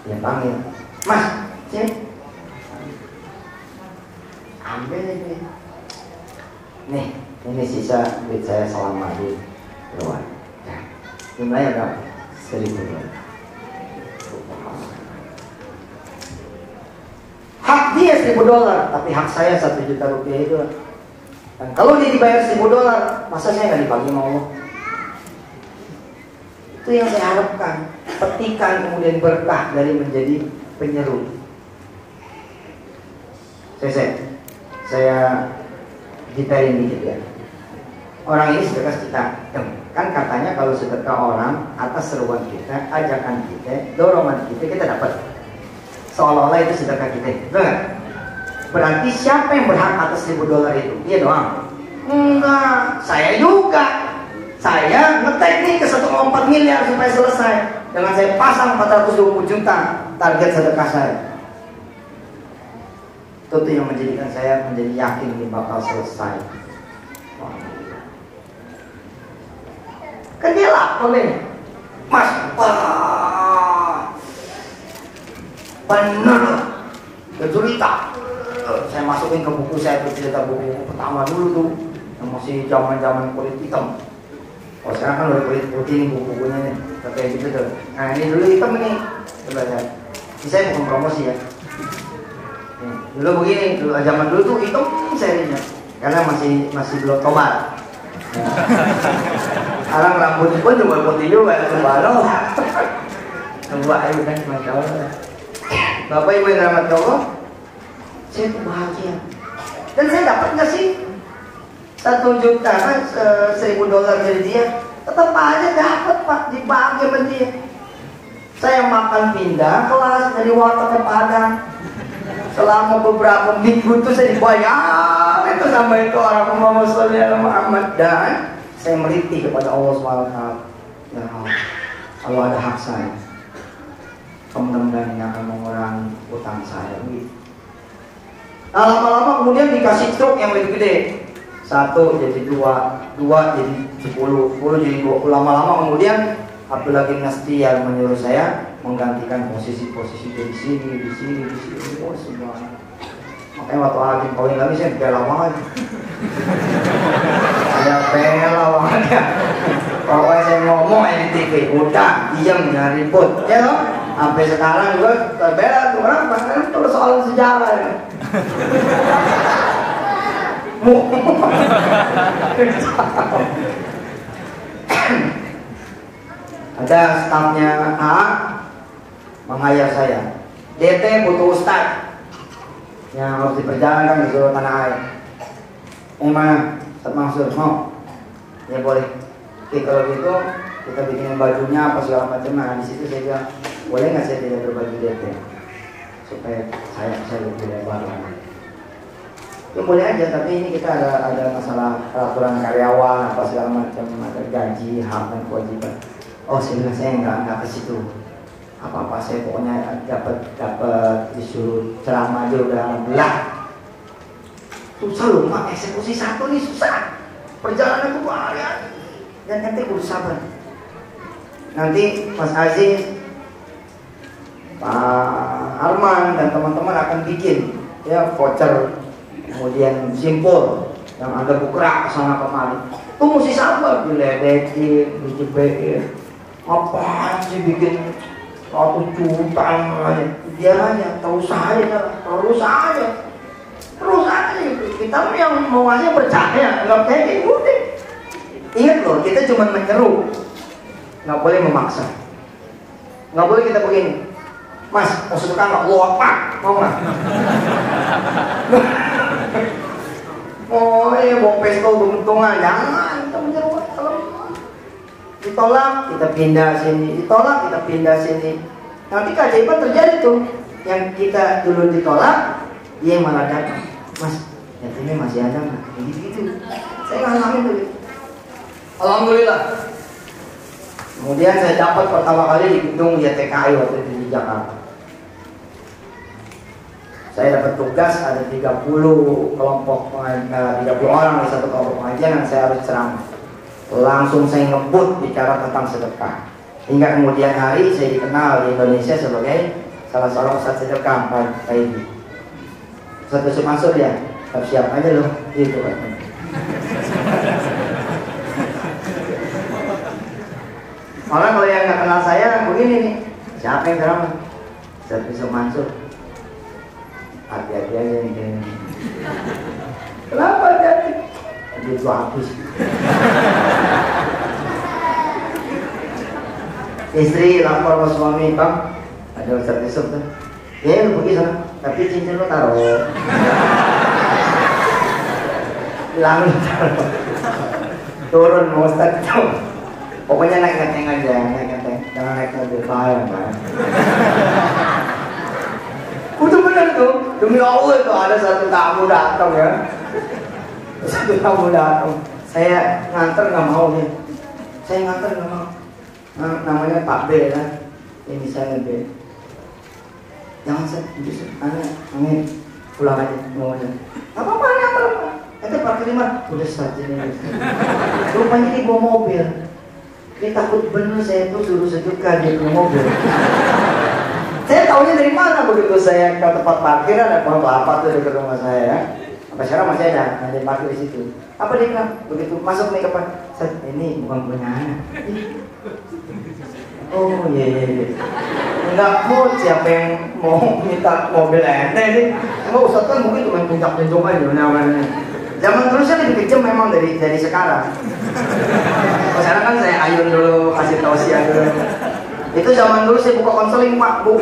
dia panggil, Mas, sini, ambil ini. Nih, ini sisa duit saya selama di luar. Jumlahnya berapa? 1.000 dolar. Hak dia 1.000 dolar, tapi hak saya 1 juta rupiah itu. Dan kalau dia dibayar 1.000 dolar, masa saya nggak dibagi sama Allah? Itu yang saya harapkan. Petikan kemudian berkah dari menjadi penyeru. Saya detailin dikit ya. Orang ini sedekah kita, kan katanya kalau sedekah orang atas seruan kita, ajakan kita, dorongan kita dapat. Seolah-olah itu sedekah kita, betul nggak? Berarti siapa yang berhak atas 1.000 dolar itu? Dia doang? Enggak, saya juga. Saya ngetek nih ke 1,4 miliar supaya selesai. Dengan saya pasang 420 juta target sedekah saya. Itu tuh yang menjadikan saya menjadi yakin ini bakal selesai. Kan dia lapor nih, Mas, wah, bener, cerita. Saya masukin ke buku saya, cerita buku pertama dulu tuh, yang masih zaman kulit hitam. Oh sekarang kan udah kulit putih nih buku-bukunya nih, kayak gitu tuh. Nah ini dulu hitam nih, coba lihat. Ini saya bukan promosi ya. Nih, dulu begini, zaman dulu tuh hitam serinya, karena masih belum tobat. Nah. Sekarang rambut pun juga putih juga, coba loh. Coba ayo kan, masya Allah. Bapak Ibu yang rahmat Allah, saya tuh bahagia. Dan saya dapat nggak sih 1 juta kan 1.000 dolar dari dia? Tetap aja dapat Pak, dibagi sama dia. Saya makan pindah kelas dari warteg ke Padang. Selama beberapa minggu itu saya dibayar itu sama itu orang Muhammad, dan saya merintih kepada Allah SWT. Ya Allah, kalau ada hak saya, mudah-mudahan ini akan mengurangi utang saya. Nah lama-lama kemudian dikasih truk yang lebih gede, 1 jadi 2 jadi 10 jadi 20. Lama-lama kemudian Abdul Hakim Nastiyar menyuruh saya menggantikan posisi dari sini, di sini, oh semua. Makanya waktu Hakim kawin lagi saya bela banget. Saya bela banget ya. Pokoknya saya ngomong di TV, udah diam jangan ribut, ya loh. Sampai sekarang juga bela tuh orang, bahkan itu soal sejarah ya. Ada stafnya A meng-hire saya. DT butuh ustaz yang harus diperjalankan di seluruh tanah air. Mana? Ustaz Mansur mau? Ya boleh. Oke kalau gitu kita bikinin bajunya apa segala macam. Nah di situ saya bilang boleh nggak saya tidak berbagi DT supaya saya lebih lebar. Ya boleh aja, tapi ini kita ada masalah peraturan karyawan apa segala macam, ada gaji, hak dan kewajiban. Oh sebenarnya saya nggak ke situ. Apa-apa saya pokoknya dapat disuruh ceramah aja udah alhamdulillah. Susah loh Pak, eksekusi 1 nih susah. Perjalanan itu berhari-hari. Dan nanti kudu sabar. Nanti Mas Aziz, Pak Arman dan teman-teman akan bikin ya voucher, kemudian simpul yang ada bukrak kesana kemari. Itu mesti sabar, diledekin, dijebekin. Apaan sih bikin 1 juta aja? Biar aja, terus aja. Kita yang mau ngasih percaya, nggak kayak gitu. Ingat loh, kita cuma menyeru, nggak boleh memaksa. Nggak boleh kita begini, Mas, mau sedekah nggak? Lo apa? Mau nggak? Oh iya, bawa pistol untungan, jangan. Kita menyeru. Ditolak, kita pindah sini. Ditolak, kita pindah sini. Nanti keajaiban terjadi tuh. Yang kita dulu ditolak, dia yang malah datang. Mas, ya ini masih ada nggak? Gitu. Saya ngalamin tuh. Alhamdulillah. Kemudian saya dapat pertama kali di gedung YTKI waktu itu di Jakarta. Saya dapat tugas ada 30 kelompok 30 orang di satu kelompok pengajian yang saya harus ceramah. Langsung saya ngebut bicara tentang sedekah. Hingga kemudian hari saya dikenal di Indonesia sebagai salah seorang ustadz sedekah Pak Ibu. Ustadz Yusuf Mansur ya, siap aja loh, gitu kan. Orang kalau yang nggak kenal saya begini nih, siapa yang ceramah? Ustadz Yusuf Mansur. Hati-hati aja nih. Kenapa hati-hati? Dia itu habis. Istri lapor ke suami, Bang, ada Ustadz Yusuf tuh. Ya lu pergi sana, tapi cincin lu taruh. Hilang lu taruh. Turun mau Ustadz tuh. Pokoknya naik ngenteng aja, naik ngenteng. Jangan naik mobil bahaya, Bang. Udah bener tuh, demi Allah itu ada satu tamu datang ya. Satu tamu datang. Saya nganter nggak mau nih. Saya nganter nggak mau. Nah, namanya Pak B ya. Ini saya B. Jangan sedih, aneh pulang aja ngomongnya. Apa apa? Itu parkir di mana? Udah saja nih. Rupanya dia bawa mobil. Dia takut bener saya tuh suruh sejuta dia bawa mobil. Saya tahunya dari mana begitu saya ke tempat parkir ada pohon kelapa tuh dekat rumah saya ya. Sampai sekarang masih ada parkir di situ. Apa dia bilang? Begitu masuk nih kapan? Ini bukan punya anak. Oh iya. Enggak mau siapa yang mau minta mobil ente sih? Enggak Ustadz kan mungkin cuma puncak-puncak aja namanya. Zaman terusnya lebih kejam memang dari sekarang. Sekarang kan saya ayun dulu, kasih tausiah dulu. Itu zaman dulu saya buka konseling Pak, Bu.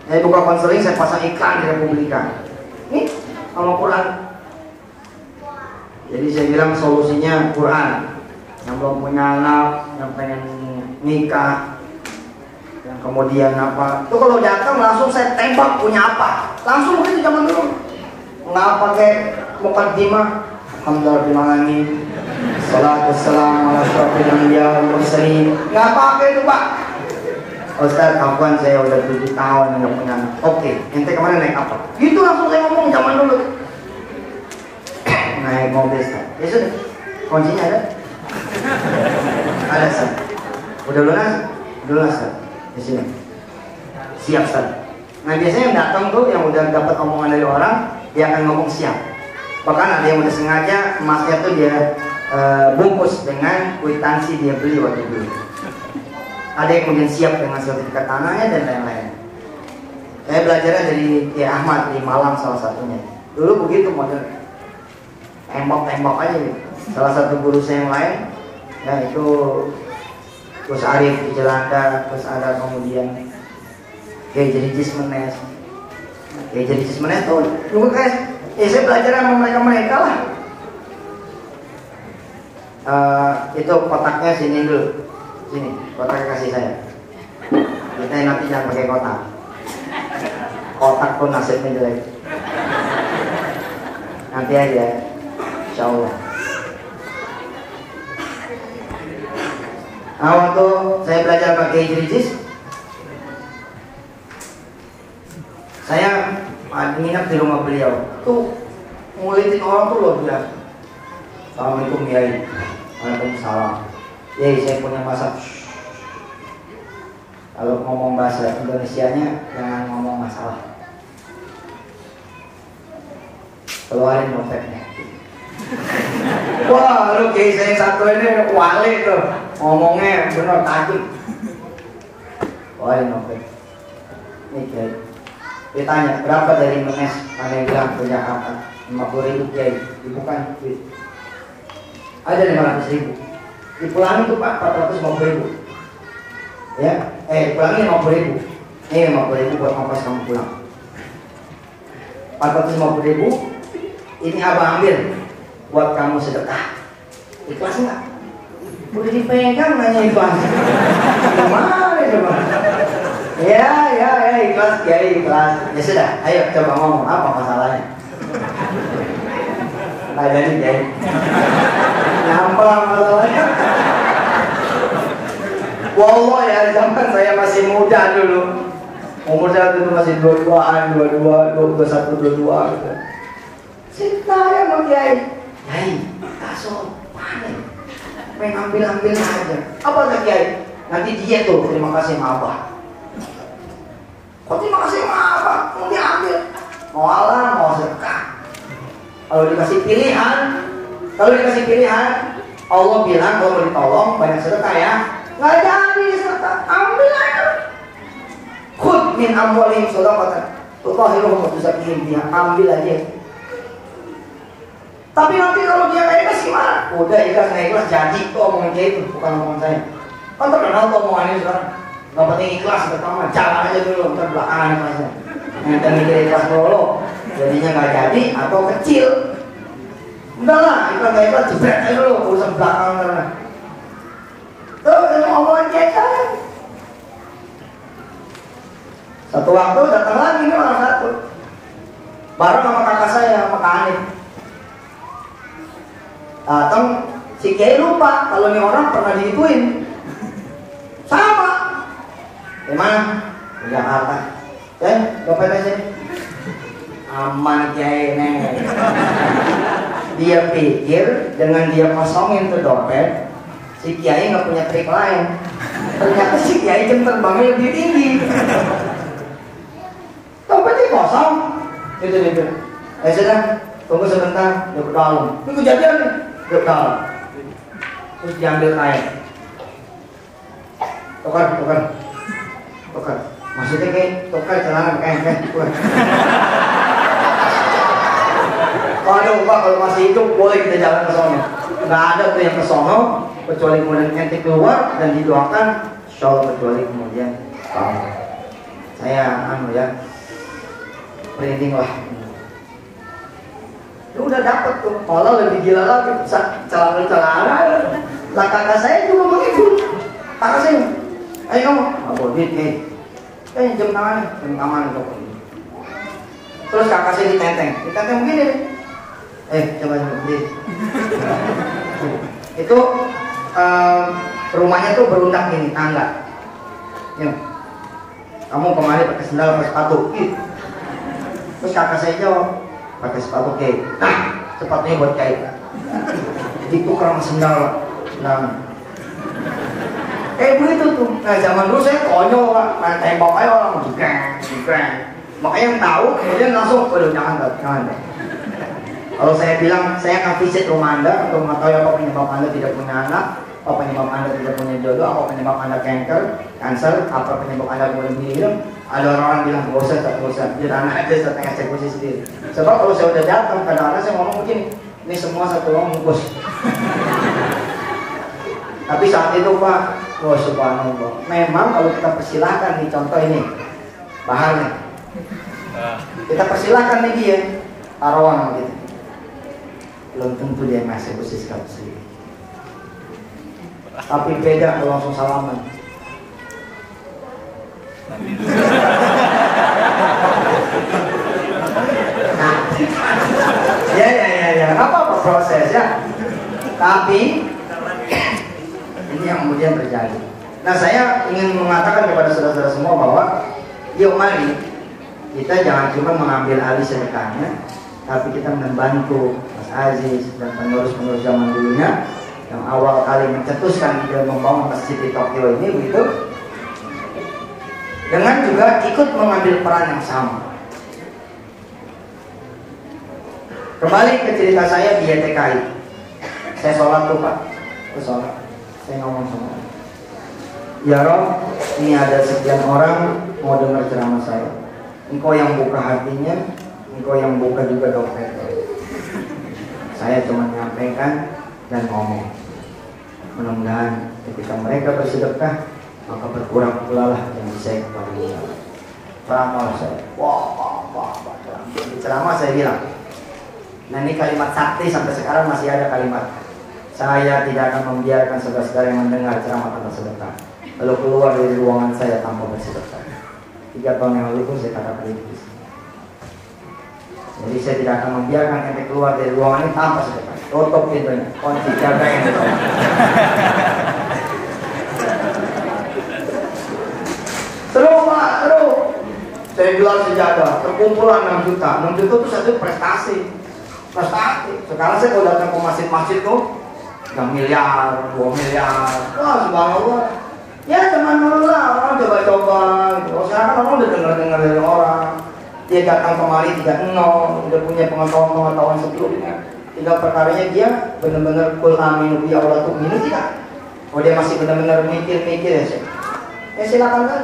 Saya buka konseling, saya pasang iklan di Republika. Nih, sama Quran. Jadi saya bilang solusinya Quran. Yang belum punya anak, yang pengen nikah, yang kemudian apa. Itu kalau datang langsung saya tembak punya apa. Langsung begitu zaman dulu. Nggak pakai mukaddimah. Alhamdulillahirrahmanirrahim. Salatu wassalamu ala asyrofil anbiya wal mursalin. Nggak pakai itu Pak. Ustaz, kapan saya udah 7 tahun nggak punya anak. Oke, ente kemarin naik apa? Gitu langsung saya ngomong zaman dulu. Naik mobil Ustaz. Ya sudah, kuncinya ada? Ada Ustaz. Udah lunas? Udah lunas Ustaz. Di sini. Siap Ustaz. Nah biasanya yang datang tuh yang udah dapat omongan dari orang, dia akan ngomong siap. Bahkan ada yang udah sengaja emasnya tuh dia bungkus dengan kwitansi dia beli waktu dulu. Ada yang kemudian siap dengan sertifikat tanahnya dan lain-lain. Saya belajarnya dari Kiai Ahmad di Malang salah satunya. Dulu begitu model tembok-tembok aja gitu. Salah satu guru saya yang lain, ya itu Gus Arif di Jelanda, terus ada kemudian Kiai Jadi Cismenes. Kiai Jadi Cismenes tuh juga kayak, saya belajar sama mereka lah. Itu kotaknya sini dulu. Sini, kotaknya kasih saya. Kita nanti jangan pakai kotak. Kotak pun nasibnya jelek. Nanti aja, insya Allah. Nah, waktu saya belajar pakai Idrisis, saya nginap di rumah beliau. Tuh, ngulitin orang tuh luar biasa. Assalamualaikum Yai. Waalaikumsalam. Yai, saya punya masak. Kalau ngomong bahasa Indonesianya jangan ngomong masalah. Keluarin dompetnya. Wah, lu kayak saya satu ini wali tuh. Ngomongnya bener tajam. Keluarin dompet. Nih Kiai. Ditanya, berapa dari Menes Pandeglang ke Jakarta? 50.000 Kiai. Dibukan duit. Ada 500.000. Dipulangin tuh Pak 450.000. Ya, pulangin 50.000. Ini 50.000 buat ongkos kamu pulang. 450.000. Ini abang ambil buat kamu sedekah. Ikhlas nggak? Udah dipegang nanya ikhlas. Gimana coba? Ya ikhlas, ya ikhlas. Ya sudah, ayo coba ngomong apa masalahnya. Nggak jadi deh. Nyampah masalahnya. Wallah ya, zaman saya masih muda dulu. Umur saya dulu masih 22-an, 22, 21, 22 gitu. Saya mau Kiai. Kiai, kaso panen. Pengen ambil aja. Apa kata Kiai? Nanti dia tuh terima kasih sama Abah. Kok terima kasih sama Abah? Mau diambil. Mau alam, mau sedekah. Kalau dikasih pilihan, Allah bilang kalau mau ditolong banyak sedekah ya. Nggak jadi sedekah, ambil aja. Khud min amwalihim shadaqatan tutahhiruhum wa tuzakkihim biha, ambil aja. Tapi nanti kalau dia nggak ikhlas gimana? Udah ikhlas nggak ikhlas jadi tuh omongan kayak itu, bukan omongan saya. Kan terkenal tuh omongan ini sekarang. Nggak penting ikhlas pertama, jalan aja dulu, ntar belakangan ikhlasnya. Nanti mikir ikhlas dulu, jadinya nggak jadi atau kecil. Udah lah, ikhlas nggak ikhlas jebret aja dulu, urusan belakangan karena. Tuh, omongan kayak kan. Satu waktu datang lagi nih orang satu, bareng sama kakak saya, sama Kak Hanif. Datang, si Kiai lupa kalau nih orang pernah diituin. Sama. Di mana? Di Jakarta. Dompetnya sini. Aman Kiai nih. Dia pikir dengan dia kosongin tuh dompet, si Kiai nggak punya trik lain. Ternyata si Kiai jam terbangnya lebih tinggi. Dompetnya kosong. Itu. Sudah, tunggu sebentar, dia ke dalam. Ini kejadian nih. Tukar, terus diambil kain. Tukar. Maksudnya kayak tukar celana kain. Waduh Pak, kalau masih hidup boleh kita jalan ke sono. Nggak ada tuh yang ke sono kecuali kemudian ente keluar dan didoakan, insyaallah kecuali kemudian saya printing lah. Lu udah dapet tuh, malah lebih gila lagi, celana. Lah kakak saya juga begitu. Kakak saya, ayo kamu, abang duit jam tangan kok. Terus kakak saya ditenteng begini. Coba duit. Itu rumahnya tuh berundak gini, tangga. Kamu kemarin pakai sendal pakai sepatu, terus kakak saya jawab, pakai sepatu Kiai. Nah, sepatunya buat Kiai. Ditukar sama sendal. Nah, begitu tuh. Nah, zaman dulu saya konyol Pak, main tembak aja orang jigreng. Makanya yang tahu kemudian langsung, waduh jangan. Kalau saya bilang saya akan visit rumah Anda untuk mengetahui apa penyebab Anda tidak punya anak, apa penyebab Anda tidak punya jodoh, apa penyebab Anda kanker, apa penyebab Anda kemudian hilang. Ada orang bilang gak usah, jadi anak aja saya tengah eksekusi sendiri. Sebab kalau saya udah datang, kadang-kadang saya ngomong begini, ini semua satu orang bungkus. Tapi saat itu Pak, subhanallah, memang kalau kita persilahkan nih, contoh ini bahannya, kita persilahkan nih dia taruhan gitu, belum tentu dia yang eksekusi sekali. Tapi beda kalau langsung salaman. Nah, ya, apa proses ya? Tapi ini yang kemudian terjadi. Nah, saya ingin mengatakan kepada saudara-saudara semua bahwa yuk mari kita jangan cuma mengambil alih sedekahnya, tapi kita membantu Mas Aziz dan penerus-penerus zaman dulunya yang awal kali mencetuskan ide membangun masjid di Tokyo ini begitu, dengan juga ikut mengambil peran yang sama. Kembali ke cerita saya di YTKI. Saya sholat tuh Pak, saya ngomong sama ya Rob, ini ada sekian orang mau dengar ceramah saya. Engkau yang buka hatinya, engkau yang buka juga dompetnya. Saya cuma menyampaikan dan ngomong. Mudah-mudahan ketika mereka bersedekah, maka berkurang pula lah yang bisa kepada dia. Ceramah saya, wah, di ceramah saya bilang, nah ini kalimat sakti sampai sekarang masih ada kalimat. Saya tidak akan membiarkan saudara-saudara yang mendengar ceramah tentang sedekah lalu keluar dari ruangan saya tanpa bersedekah. 3 tahun yang lalu pun saya katakan itu. Jadi saya tidak akan membiarkan ente keluar dari ruangan ini tanpa sedekah. Tutup pintunya, kunci jagain itu. Seru Pak, seru. Saya jual sejadah, terkumpulan 6 juta. 6 juta itu satu prestasi. Sekarang saya kalau datang ke masjid-masjid tuh 3 miliar, 2 miliar. Wah, subhanallah. Ya teman lah, orang coba-coba gitu. Sekarang kan orang udah dengar dari orang. Dia datang kemari 3-0, udah punya pengetahuan sebelumnya. Tinggal perkaranya dia benar-benar kul aminu bi Allah tuh minum tidak. Oh dia masih benar-benar mikir-mikir ya sih. Ya silakan kan.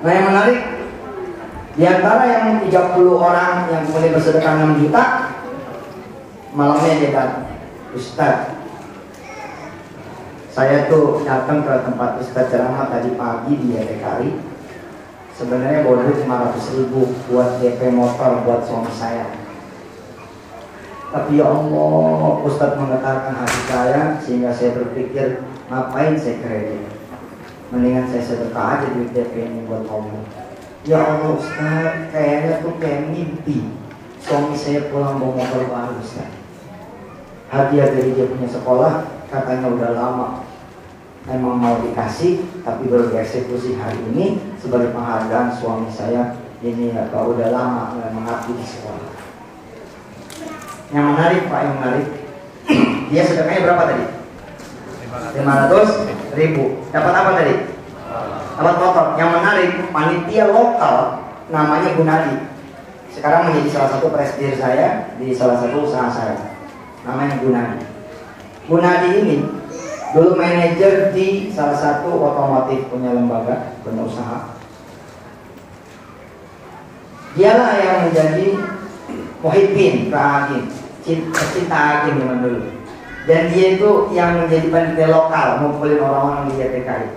Nah yang menarik, di antara yang 30 orang yang kemudian bersedekah 6 juta, malamnya dia datang, Ustaz, saya tuh datang ke tempat Ustaz ceramah tadi pagi di TKI. Sebenarnya bawa duit 500.000 buat DP motor buat suami saya. Tapi ya Allah, Ustaz menggetarkan hati saya sehingga saya berpikir ngapain saya kredit. Mendingan saya sedekah aja duit DP ini buat Allah. Ya Allah Ustaz, kayaknya tuh kayak mimpi suami saya pulang bawa motor baru Ustaz. Hadiah dari dia punya sekolah, katanya udah lama memang mau dikasih, tapi baru dieksekusi hari ini sebagai penghargaan suami saya ini atau udah lama mengabdi di sekolah. Yang menarik Pak, yang menarik dia sedekahnya berapa tadi? 500.000. Dapat apa tadi? Dapat motor. Yang menarik, panitia lokal namanya Gunadi. Sekarang menjadi salah satu presidir saya di salah satu usaha saya. Namanya Gunadi. Gunadi ini dulu manajer di salah satu otomotif punya lembaga, punya usaha. Dialah yang menjadi muhibbin ke Agim, cinta Agim zaman dulu. Dan dia itu yang menjadi panitia lokal, ngumpulin orang-orang di TKI.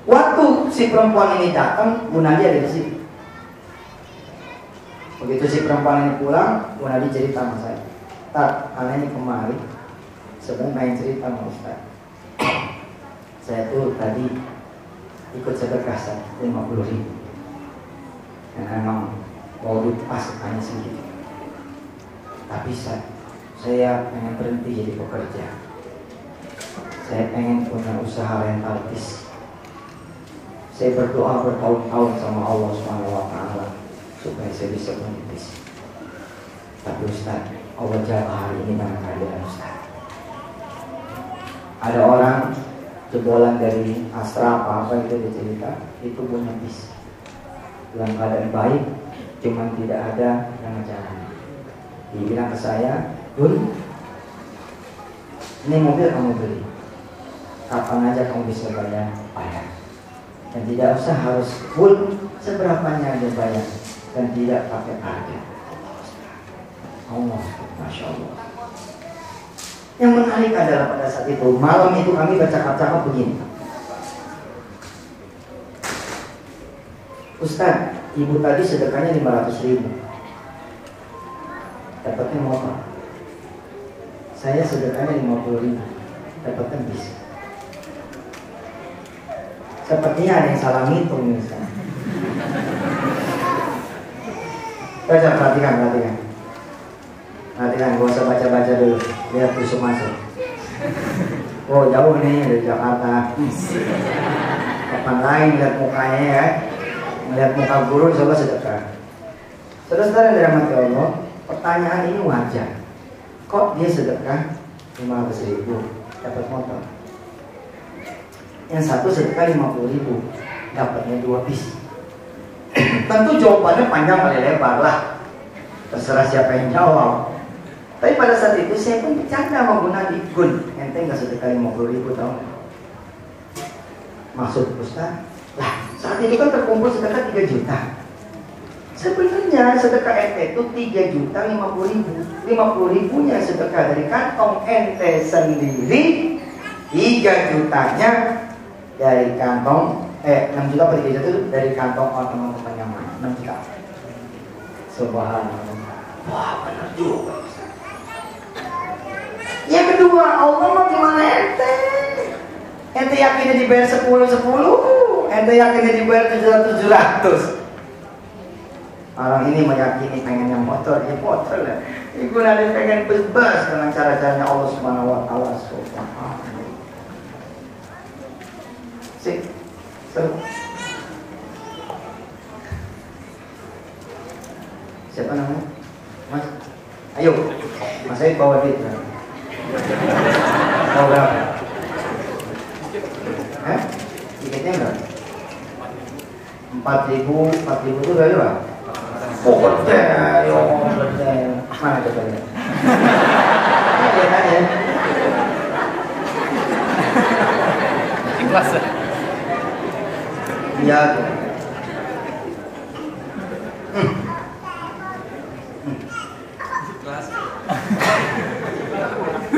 Waktu si perempuan ini datang, Bu Nadi ada di situ. Begitu si perempuan ini pulang, Bu Nadi cerita sama saya, "Tat, aneh ini kemari, sebenarnya main cerita sama Ustaz. Saya tuh tadi ikut sedekah 50.000. Dan emang mau duit pas hanya segitu. Tapi saya pengen berhenti jadi pekerja. Saya pengen punya usaha rental bis. Saya berdoa bertahun-tahun sama Allah SWT supaya saya bisa punya bis. Tapi Ustaz, Allah jaga hari ini dengan keadaan Ustaz. Ada orang jebolan dari Astra apa itu dicerita, itu punya bis dalam keadaan baik, cuman tidak ada yang jalan. Dia bilang ke saya, "Bun, ini mobil kamu beli, kapan aja kamu bisa bayar. Dan tidak usah harus full, seberapanya aja bayar, dan tidak pakai target." Allah, Masya Allah. Yang menarik adalah pada saat itu, malam itu kami bercakap-cakap begini, "Ustaz, ibu tadi sedekahnya 500.000, dapatnya motor. Saya sedekahnya 50.000, dapatnya bis." Sepertinya ada yang salah ngitung nih. Baca, perhatikan, gak usah baca-baca dulu, lihat busuk masuk. Oh jauh nih dari Jakarta. Kapan lain lihat mukanya ya, melihat muka guru coba sedekah. Saudara-saudara yang dirahmati Allah, pertanyaan ini wajar. Kok dia sedekah 500.000 dapat motor? Yang satu sedekah 50.000 dapatnya 2 bis. Tentu jawabannya panjang kali lebar lah, terserah siapa yang jawab. Tapi pada saat itu saya pun bercanda sama Bu Nadi, "Gun, ente gak sedekah 50.000 tau gak?" Maksud Ustaz, lah saat itu kan terkumpul sedekah 3 juta. Sebenarnya sedekah ente itu 3.050.000. 50.000-nya sedekah dari kantong ente sendiri, 3 jutanya dari kantong 6 juta per 3 juta itu dari kantong teman-teman yang lain. 6 juta. Subhanallah. Wah, benar juga. Yang kedua, Allah mau gimana ente? Ente yakinnya dibayar 10, ente yakinnya dibayar 700. Orang ini meyakini pengennya motor, ya motor lah. Ibu nanti pengen bebas dengan cara-caranya Allah Subhanahu Wa Taala. Sip, seru. Siapa namanya? Mas? Ayo, Mas Aib bawa duit. Bawa berapa? Tiketnya enggak? 4.000 itu dari berapa? Pokoknya, yo, mana coba lihat? Lihat aja. Ikhlas ya? Iya. Ikhlas.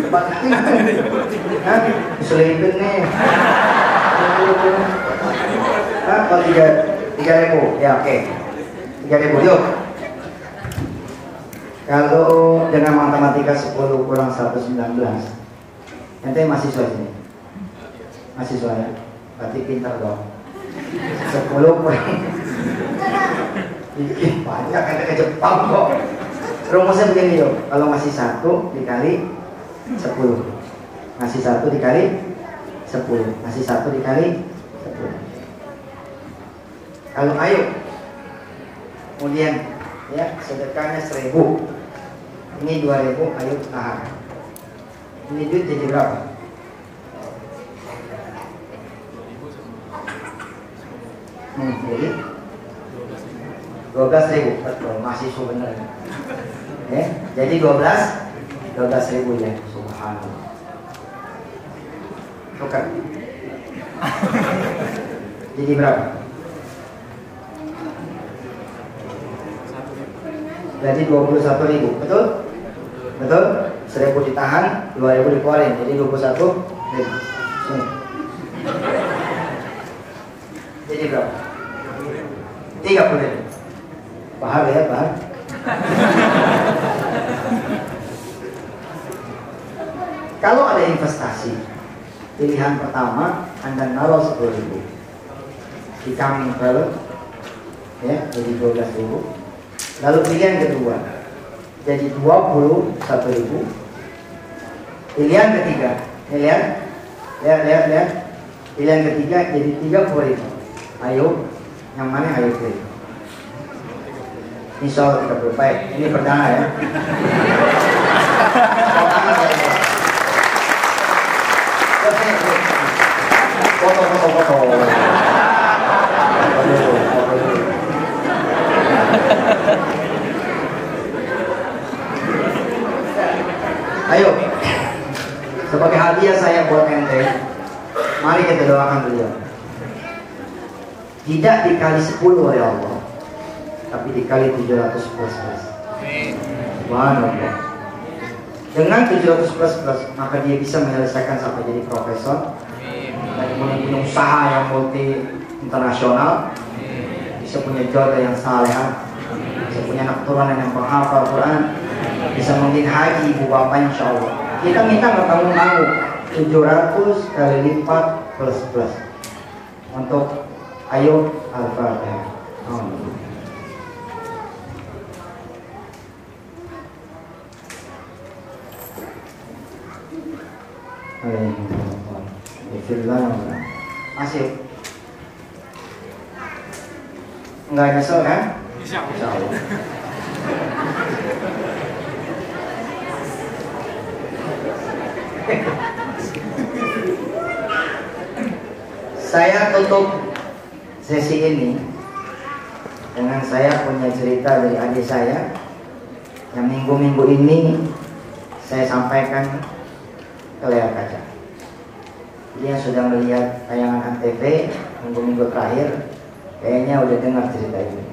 Cepat. Hah? Selipin nih. Kalau 3.000, ya oke. 3.000 yuk. Kalau dengan matematika 10 kurang 119, ente mahasiswa sini? Mahasiswa ya? Berarti pintar dong. 10 kurang banyak, ente ke Jepang kok. Rumusnya begini yuk, kalau masih 1 dikali 10, masih 1 dikali 10, masih 1 dikali 10. Kalau ayo, kemudian ya sedekahnya 1.000, ini 2.000, ayo tahan. Ini duit jadi berapa? Jadi 12.000, betul, masih sebenarnya. Ya, jadi 12.000 ya, subhanallah. Tukar. Jadi berapa? Jadi 21.000, betul? Betul? 1.000 ditahan, 2.000 dikeluarin, jadi 21.000. Sini. Jadi berapa? 30.000. Paham ya, paham? Kalau ada investasi, pilihan pertama Anda naruh 10.000 di coming value, ya, jadi 12.000. Lalu pilihan kedua jadi 21.000. Pilihan ketiga, lihat. Pilihan ketiga jadi 30.000. Ayo, yang mana ayo pilih? Ini soal 30. Baik, ini perdana ya. Foto. Ayo, sebagai hadiah saya buat ente, mari kita doakan beliau. Tidak dikali 10 oleh Allah, tapi dikali 700 plus. Subhanallah. Dengan 700 plus, maka dia bisa menyelesaikan sampai jadi profesor, dan kemudian punya usaha yang multi internasional, bisa punya jodoh yang saleh, bisa punya anak turunan yang menghafal Quran, bisa mungkin haji ibu bapak insya Allah. Kita minta nggak tanggung-tanggung 700 kali lipat plus untuk ayo Al-Fatihah. Masih nggak nyesel kan? Insya Allah. Saya tutup sesi ini dengan saya punya cerita dari adik saya yang minggu-minggu ini saya sampaikan ke layar kaca. Jadi yang sudah melihat tayangan Antv minggu-minggu terakhir kayaknya udah dengar cerita ini.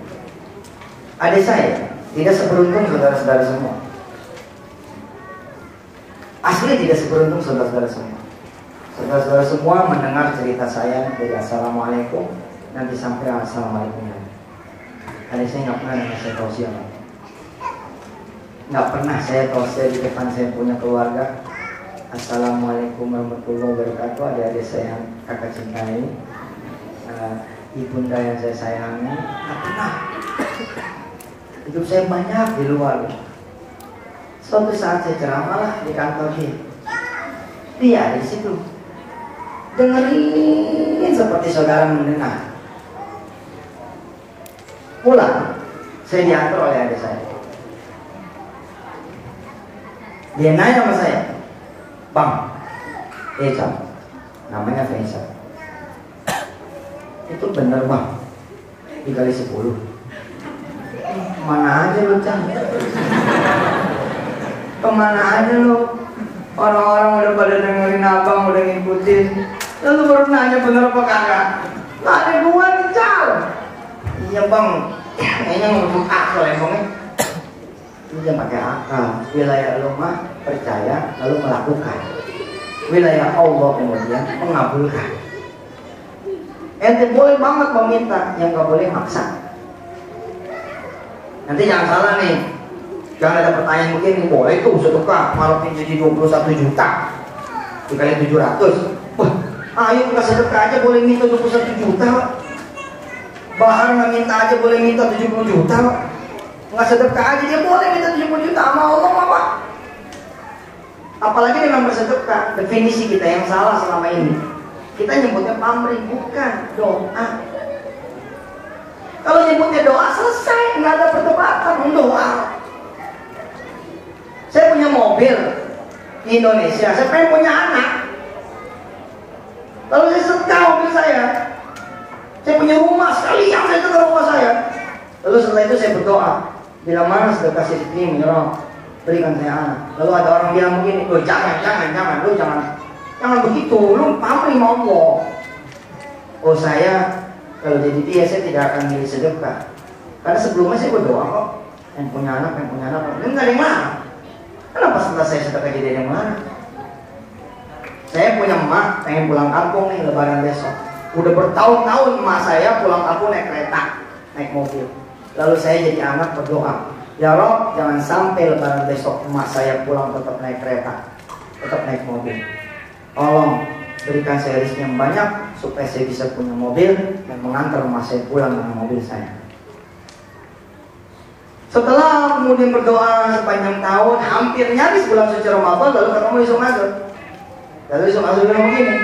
Adik saya tidak seberuntung saudara-saudara semua. Asli tidak seberuntung saudara-saudara semua. Saudara-saudara semua mendengar cerita saya dari Assalamualaikum nanti sampai Assalamualaikum. Adik saya nggak pernah dengar saya tausiah. Nggak pernah saya tausiah di depan saya punya keluarga. Assalamualaikum warahmatullahi wabarakatuh. Adik-adik saya yang kakak cintai, ibunda yang saya sayangi, nggak pernah. Hidup saya banyak di luar. Suatu saat saya ceramah lah di kantor dia. Dia di situ dengerin seperti saudara mendengar. Pulang, saya diantar oleh adik saya. Dia nanya sama saya, "Bang, Faisal," namanya Faisal, "itu bener bang dikali 10? Kemana aja lu Cang? Kemana aja lu? Orang-orang udah pada dengerin abang, udah ngikutin, lalu baru nanya bener apa kagak? Lah ada gua nih Cal." "Iya bang, kayaknya ngomong akal ya bang." "Lu jangan pakai akal. Wilayah lu mah percaya lalu melakukan. Wilayah Allah kemudian mengabulkan. Ente boleh banget meminta, yang gak boleh maksa. Nanti jangan salah nih, jangan ada pertanyaan begini, boleh tuh sedekah malukin jadi 21 juta dikali 700. Wah, ayo kita sedekah aja boleh minta 21 juta. Bahar nggak minta aja boleh minta 70 juta. Nggak sedekah aja dia boleh minta 70 juta sama Allah apa? Apalagi dengan bersedekah, definisi kita yang salah selama ini. Kita nyebutnya pamrih, bukan doa. Kalau nyebutnya doa selesai, nggak ada perdebatan, doa. Saya punya mobil di Indonesia, saya pengen punya anak. Lalu saya sedekah mobil saya. Saya punya rumah, sekalian saya sedekah rumah saya. Lalu setelah itu saya berdoa, bila mana sedekah saya diterima, ya Allah, berikan saya anak. Lalu ada orang bilang begini, "Loh jangan, lu jangan begitu, lu pamrih sama Allah." Oh saya, kalau jadi dia saya tidak akan milih sedekah. Karena sebelumnya saya berdoa kok, yang punya anak, ini nggak ada yang larang. Kenapa setelah saya sedekah jadi ada yang larang? Saya punya emak, pengen pulang kampung nih lebaran besok. Udah bertahun-tahun emak saya pulang kampung naik kereta, naik mobil. Lalu saya jadi anak berdoa, "Ya Rob, jangan sampai lebaran besok emak saya pulang tetap naik kereta, tetap naik mobil. Tolong berikan saya rezeki yang banyak supaya saya bisa punya mobil dan mengantar emak saya pulang dengan mobil saya." Setelah kemudian berdoa sepanjang tahun, hampir nyaris bulan suci Ramadan, lalu ketemu Yusuf Mazur. Lalu Yusuf Mazur bilang begini,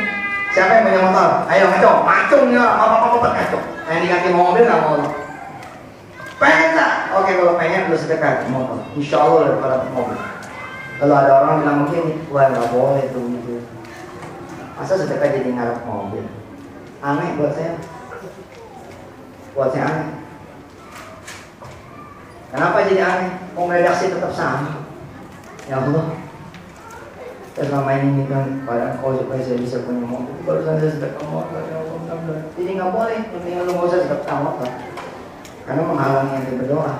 "Siapa yang punya motor? Ayo ngaco, macung ya, apa-apa ngaco. Yang diganti mobil nggak mau. Pengen nggak? Oke, kalau pengen lu sedekah motor. Insya Allah daripada mobil." Lalu ada orang bilang begini, "Wah nggak boleh tuh gitu. Masa sedekah jadi ngarep mobil?" Aneh buat saya. Buat saya aneh. Kenapa jadi aneh? Mau redaksi tetap sama. Ya Allah, saya selama ini minta kepada Engkau supaya saya bisa punya mobil. Barusan saya sedekah motor, ya Allah, benar-benar. Jadi nggak boleh. Intinya lu nggak usah sedekah motor, karena menghalangi yang berdoa.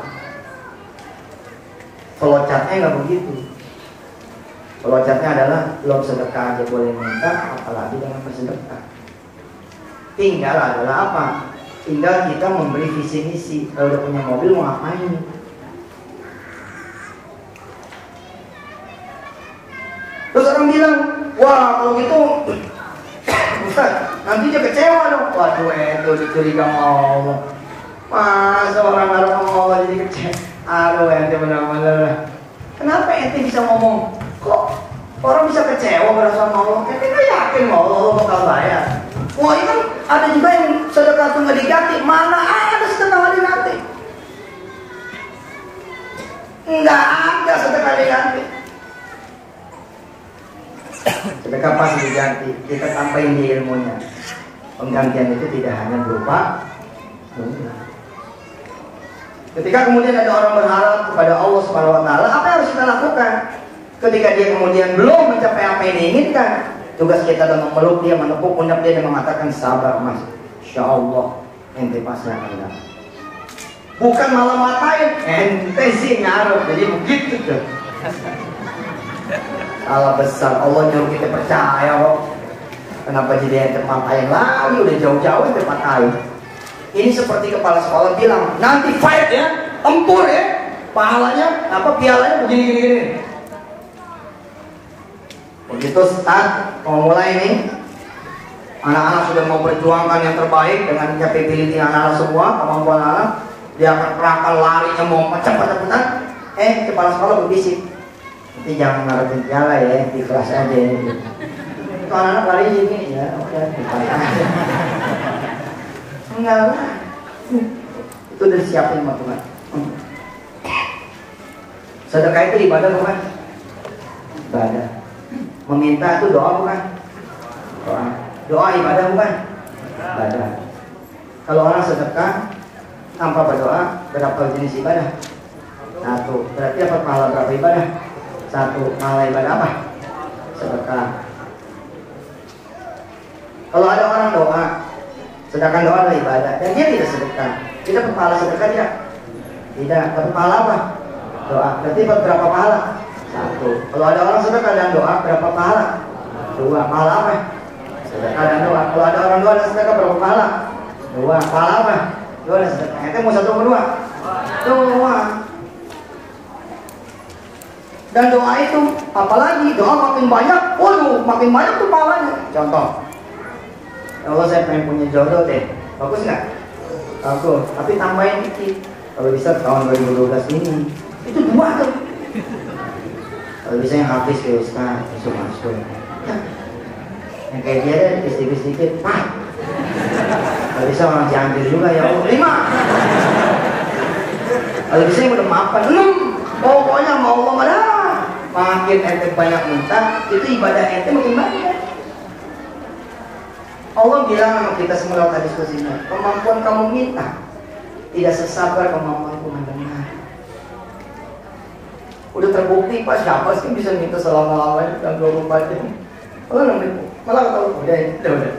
Flowchartnya nggak begitu. Flowchartnya adalah belum sedekah aja boleh minta, apalagi dengan bersedekah. Tinggal adalah apa? Tinggal kita memberi visi misi. Kalau udah punya mobil mau ngapain? Terus orang bilang, "Wah kalau gitu Ustaz, nanti dia kecewa dong." Waduh, itu dicuriga sama Allah. Masa orang harap sama Allah jadi kecewa? Aduh, ente benar-benar. Kenapa ente bisa ngomong? Kok orang bisa kecewa pada sama Allah? Ente gak yakin Allah bakal bayar? Wah, ini kan ada juga yang sedekah itu nggak diganti. Mana ada sedekah nggak diganti? Nggak ada sedekah diganti. Sedekah pasti diganti. Kita tambahin di ilmunya. Penggantian itu tidak hanya berupa dunia. Ketika kemudian ada orang berharap kepada Allah Subhanahu Wa Taala, apa yang harus kita lakukan? Ketika dia kemudian belum mencapai apa yang diinginkan, tugas kita adalah memeluk dia, menepuk pundak dia dan mengatakan, "Sabar mas, insya Allah ente pasti akan dapat." Bukan malah matain, ente sih ngarep. Jadi begitu tuh. Salah besar. Allah nyuruh kita percaya kok. Kenapa jadi ente matain lagi? Udah jauh-jauh ente matain. Ini seperti kepala sekolah bilang, "Nanti fight ya, tempur ya, pahalanya apa pialanya begini-gini." Begitu start mau mulai nih, anak-anak sudah mau berjuangkan yang terbaik dengan capability anak-anak semua, kemampuan anak. Dia akan perangkal larinya mau cepet-cepetan. Kepala sekolah berbisik, nanti jangan ngarepin piala ya, di kelas aja ya. Itu anak-anak lari gini ya, udah di kelas aja. Enggak lah. Itu udah disiapin sama Tuhan. Sedekah itu ibadah bukan? Ibadah. Meminta itu doa bukan? Doa. Doa ibadah bukan? Ibadah. Kalau orang sedekah tanpa berdoa, berapa jenis ibadah? Satu. Berarti dapat pahala berapa ibadah? Satu. Pahala ibadah apa? Sedekah. Kalau ada orang doa, sedangkan doa adalah ibadah, dan dia tidak sedekah, kita dapat pahala sedekah tidak? Tidak. Dapat pahala apa? Doa. Berarti dapat berapa pahala? Satu. Kalau ada orang sedekah dan doa, berapa pahala? Dua. Pahala apa? Sedekah dan doa. Kalau ada orang doa dan sedekah, berapa pahala? Dua. Pahala apa? Dua dan sedekah. Itu mau satu atau dua? Dua. Dan doa itu, apalagi doa makin banyak, waduh, makin banyak tuh pahalanya. Contoh, ya Allah saya pengen punya jodoh deh, bagus nggak? Bagus, tapi tambahin dikit. Kalau bisa tahun 2012 ini, itu dua tuh. Kalau bisa yang habis ke Ustaz, masuk. Yang kayak dia deh, sedikit-sedikit, Pak. Kalau bisa orang Cianjur juga ya Allah, 5. Kalau bisa yang udah maafkan, 6. Pokoknya mau Allah malah. Makin ente banyak minta, itu ibadah ente makin banyak. Allah bilang sama kita semua lewat hadis kursinya, kemampuan kamu minta tidak sesabar kemampuanku mendengar. Udah terbukti Pak, siapa sih bisa minta selama-lamanya dalam 24 jam? Allah nambah, malah tahu udah.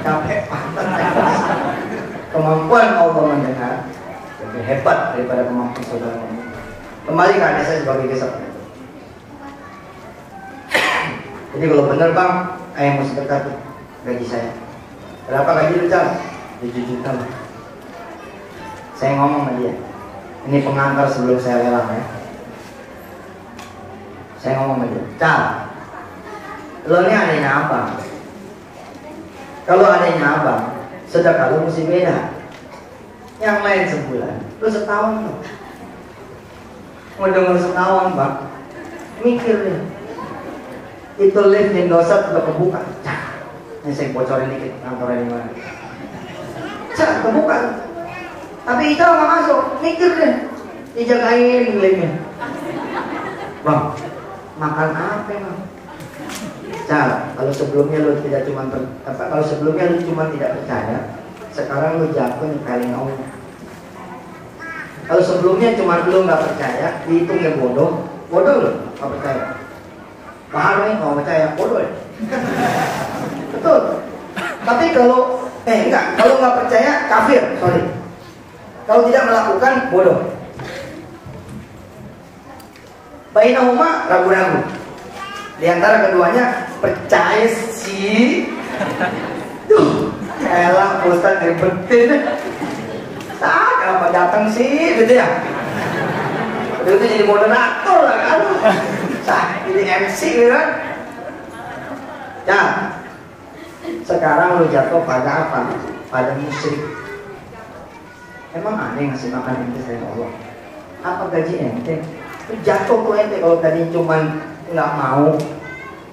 Capek pantat. Kemampuan Allah mendengar lebih hebat daripada kemampuan saudara. Kembali ke adik saya sebagai kisah. Jadi kalau benar bang, ayah mau sedekah tuh gaji saya. Berapa gaji lu Cal? 7 juta lah. Saya ngomong sama dia. Ini pengantar sebelum saya lelang ya. Saya ngomong sama dia, Cal, lo ini adanya abang. Kalau adanya abang, sedekah lu mesti beda. Yang lain sebulan, lu setahun tuh. Mau denger setahun bang, mikir deh. Itu lift di Indosat udah kebuka. Cak, ini saya bocorin dikit kantornya di mana. Cak, kebuka. Tapi Ica nggak masuk, mikir deh. Dijagain liftnya. Bang, makan apa bang? Cak, kalau sebelumnya lu tidak kalau sebelumnya lu cuma tidak percaya, sekarang lu jatuh nyepelin Allah. Kalau sebelumnya cuma lu nggak percaya, dihitungnya bodoh lu nggak percaya. Bahar nih nggak percaya, bodoh ya. Betul. Tapi kalau kalau nggak percaya kafir, sorry. Kalau tidak melakukan bodoh. Bainahuma ragu-ragu. Di antara keduanya percaya sih. Tuh, elah Ustaz ribetin. Kenapa datang sih gitu ya? Udah itu jadi moderator lah kan? Jadi MC gitu kan? Ya, sekarang lu jatuh pada apa? Pada musyrik. Emang ada yang ngasih makan ente selain Allah? Apa gaji ente? Jatuh tuh ente kalau tadi cuman nggak mau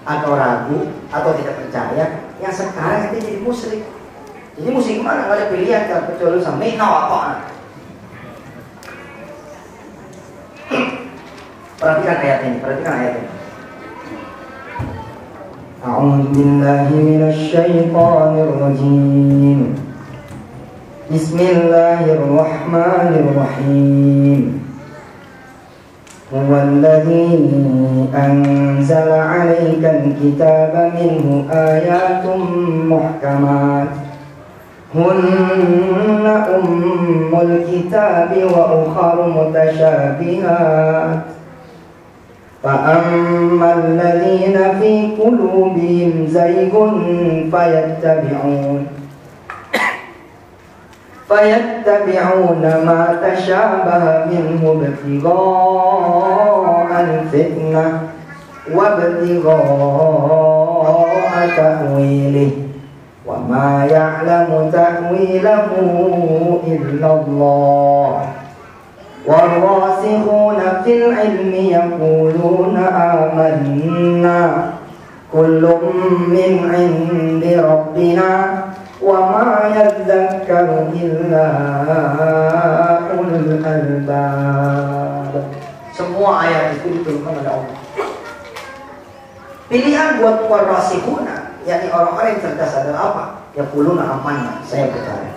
atau ragu atau tidak percaya. Yang sekarang ente jadi musyrik. Jadi musyrik mana? Nggak ada pilihan kan? Kecuali sama apa? Perhatikan ayat ini. A'udzu billahi minasy syaithanir rajim. Bismillahirrahmanirrahim. Huwal ladzi anzala 'alaikal kitaba minhu ayatun muhkamat. Hunna ummul kitabi wa ukharu mutasyabihat. فأما الذين في قلوبهم زيغ فيتبعون ما تشابه منه ابتغاء الفتنة وابتغاء تأويله وما ma ya'lamu ta'wilahu illallah warasikhuna fil ilmi yaquluna amanna kullum min 'indi rabbina wa ma yadhakkaru illa ulul albab. Semua ayat itu diturunkan oleh Allah. Pilihan buat warasikhuna, yakni orang-orang yang cerdas adalah apa? Yaquluna amanna, saya percaya.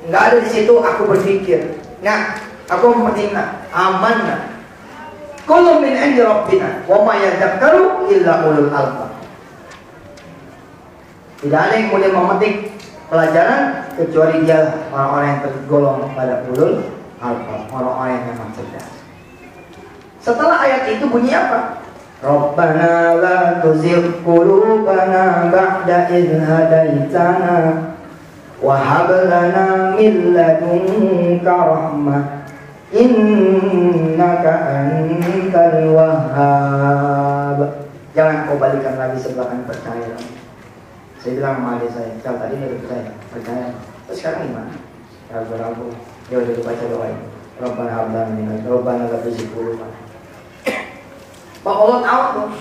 Enggak ada di situ aku berpikir, nah, aku mempertimbangkan amanna. Kullu min 'indi rabbina wa ma yadhakkaru illa ulul albab. Tidak ada yang kemudian memetik pelajaran kecuali dia orang-orang yang tergolong pada ulul albab, orang-orang yang memang cerdas. Setelah ayat itu bunyi apa? Rabbana la tuzigh qulubana ba'da idh hadaitana wa hab lana min ladunka rahmah innaka antal wahhab. Jangan kau balikan lagi sebelah kanan, percaya. Saya bilang sama adik saya, kalau tadi dia percaya. Terus sekarang gimana? Ragu-ragu. Ya udah baca doa ini. Rabbana hab lana min ladunka Rabbana la tuzigh qulubana. Pak Allah tahu tuh.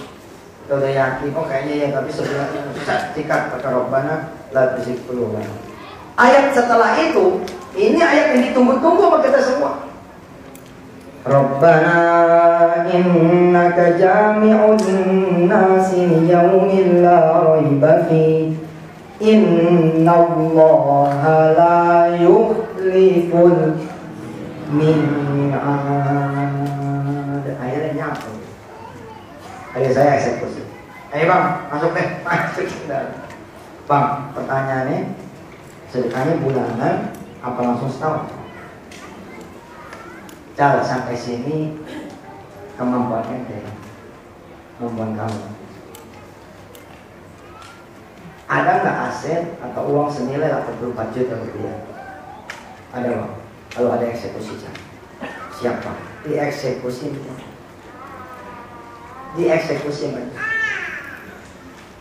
Kita udah yakin, oh kayaknya ya, tapi sebenarnya susah sikat pakai Rabbana la tuzigh qulubana. Ayat setelah itu, ini ayat yang ditunggu-tunggu sama kita semua. Rabbana innaka jami'un nasi yaumin la raiba fi innallaha la yukhliful mi'ad. Ayatnya apa? Ayo saya eksekusi. Ayo bang, masuk deh. Bang, pertanyaannya, sedekahnya bulanan apa langsung setahun? Cara sampai sini kemampuannya dari kemampuan kamu. Ada nggak aset atau uang senilai 84 juta rupiah? Ada bang. Kalau ada eksekusi siapa? Dieksekusi. Dieksekusi.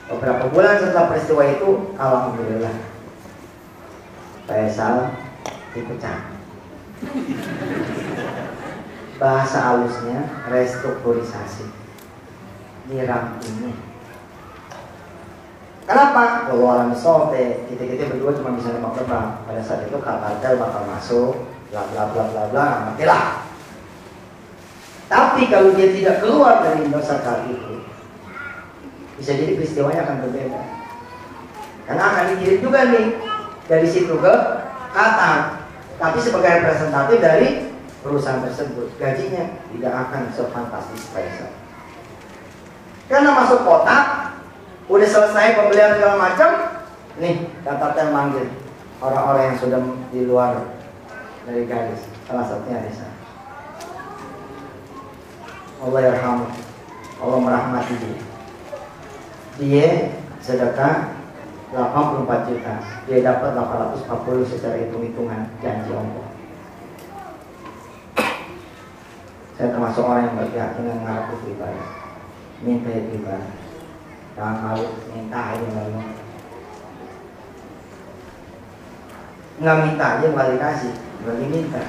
Beberapa bulan setelah peristiwa itu, alhamdulillah, Faisal dipecat. Bahasa halusnya restrukturisasi, dirampingnya. Kenapa? Kalau alam sote, kita berdua cuma bisa nebak-nebak. Pada saat itu kartel bakal masuk, bla bla bla bla bla, matilah. Tapi kalau dia tidak keluar dari Indosat itu, bisa jadi peristiwanya akan berbeda. Karena akan dikirim juga nih dari situ ke Qatar, tapi sebagai representatif dari perusahaan tersebut, gajinya tidak akan sefantastis Faisal. Karena masuk kotak, udah selesai pembelian segala macam, nih Qatar manggil orang-orang yang sudah di luar dari garis, salah satunya Desa. Allah yarhamu, Allah merahmati dia. Dia sedekah 84 juta, dia dapat 840 secara hitung-hitungan janji Allah. Saya termasuk orang yang berkeyakinan ngarep itu ibadah, minta itu ibadah, jangan malu minta aja malu. Nggak minta aja nggak dikasih, berarti minta.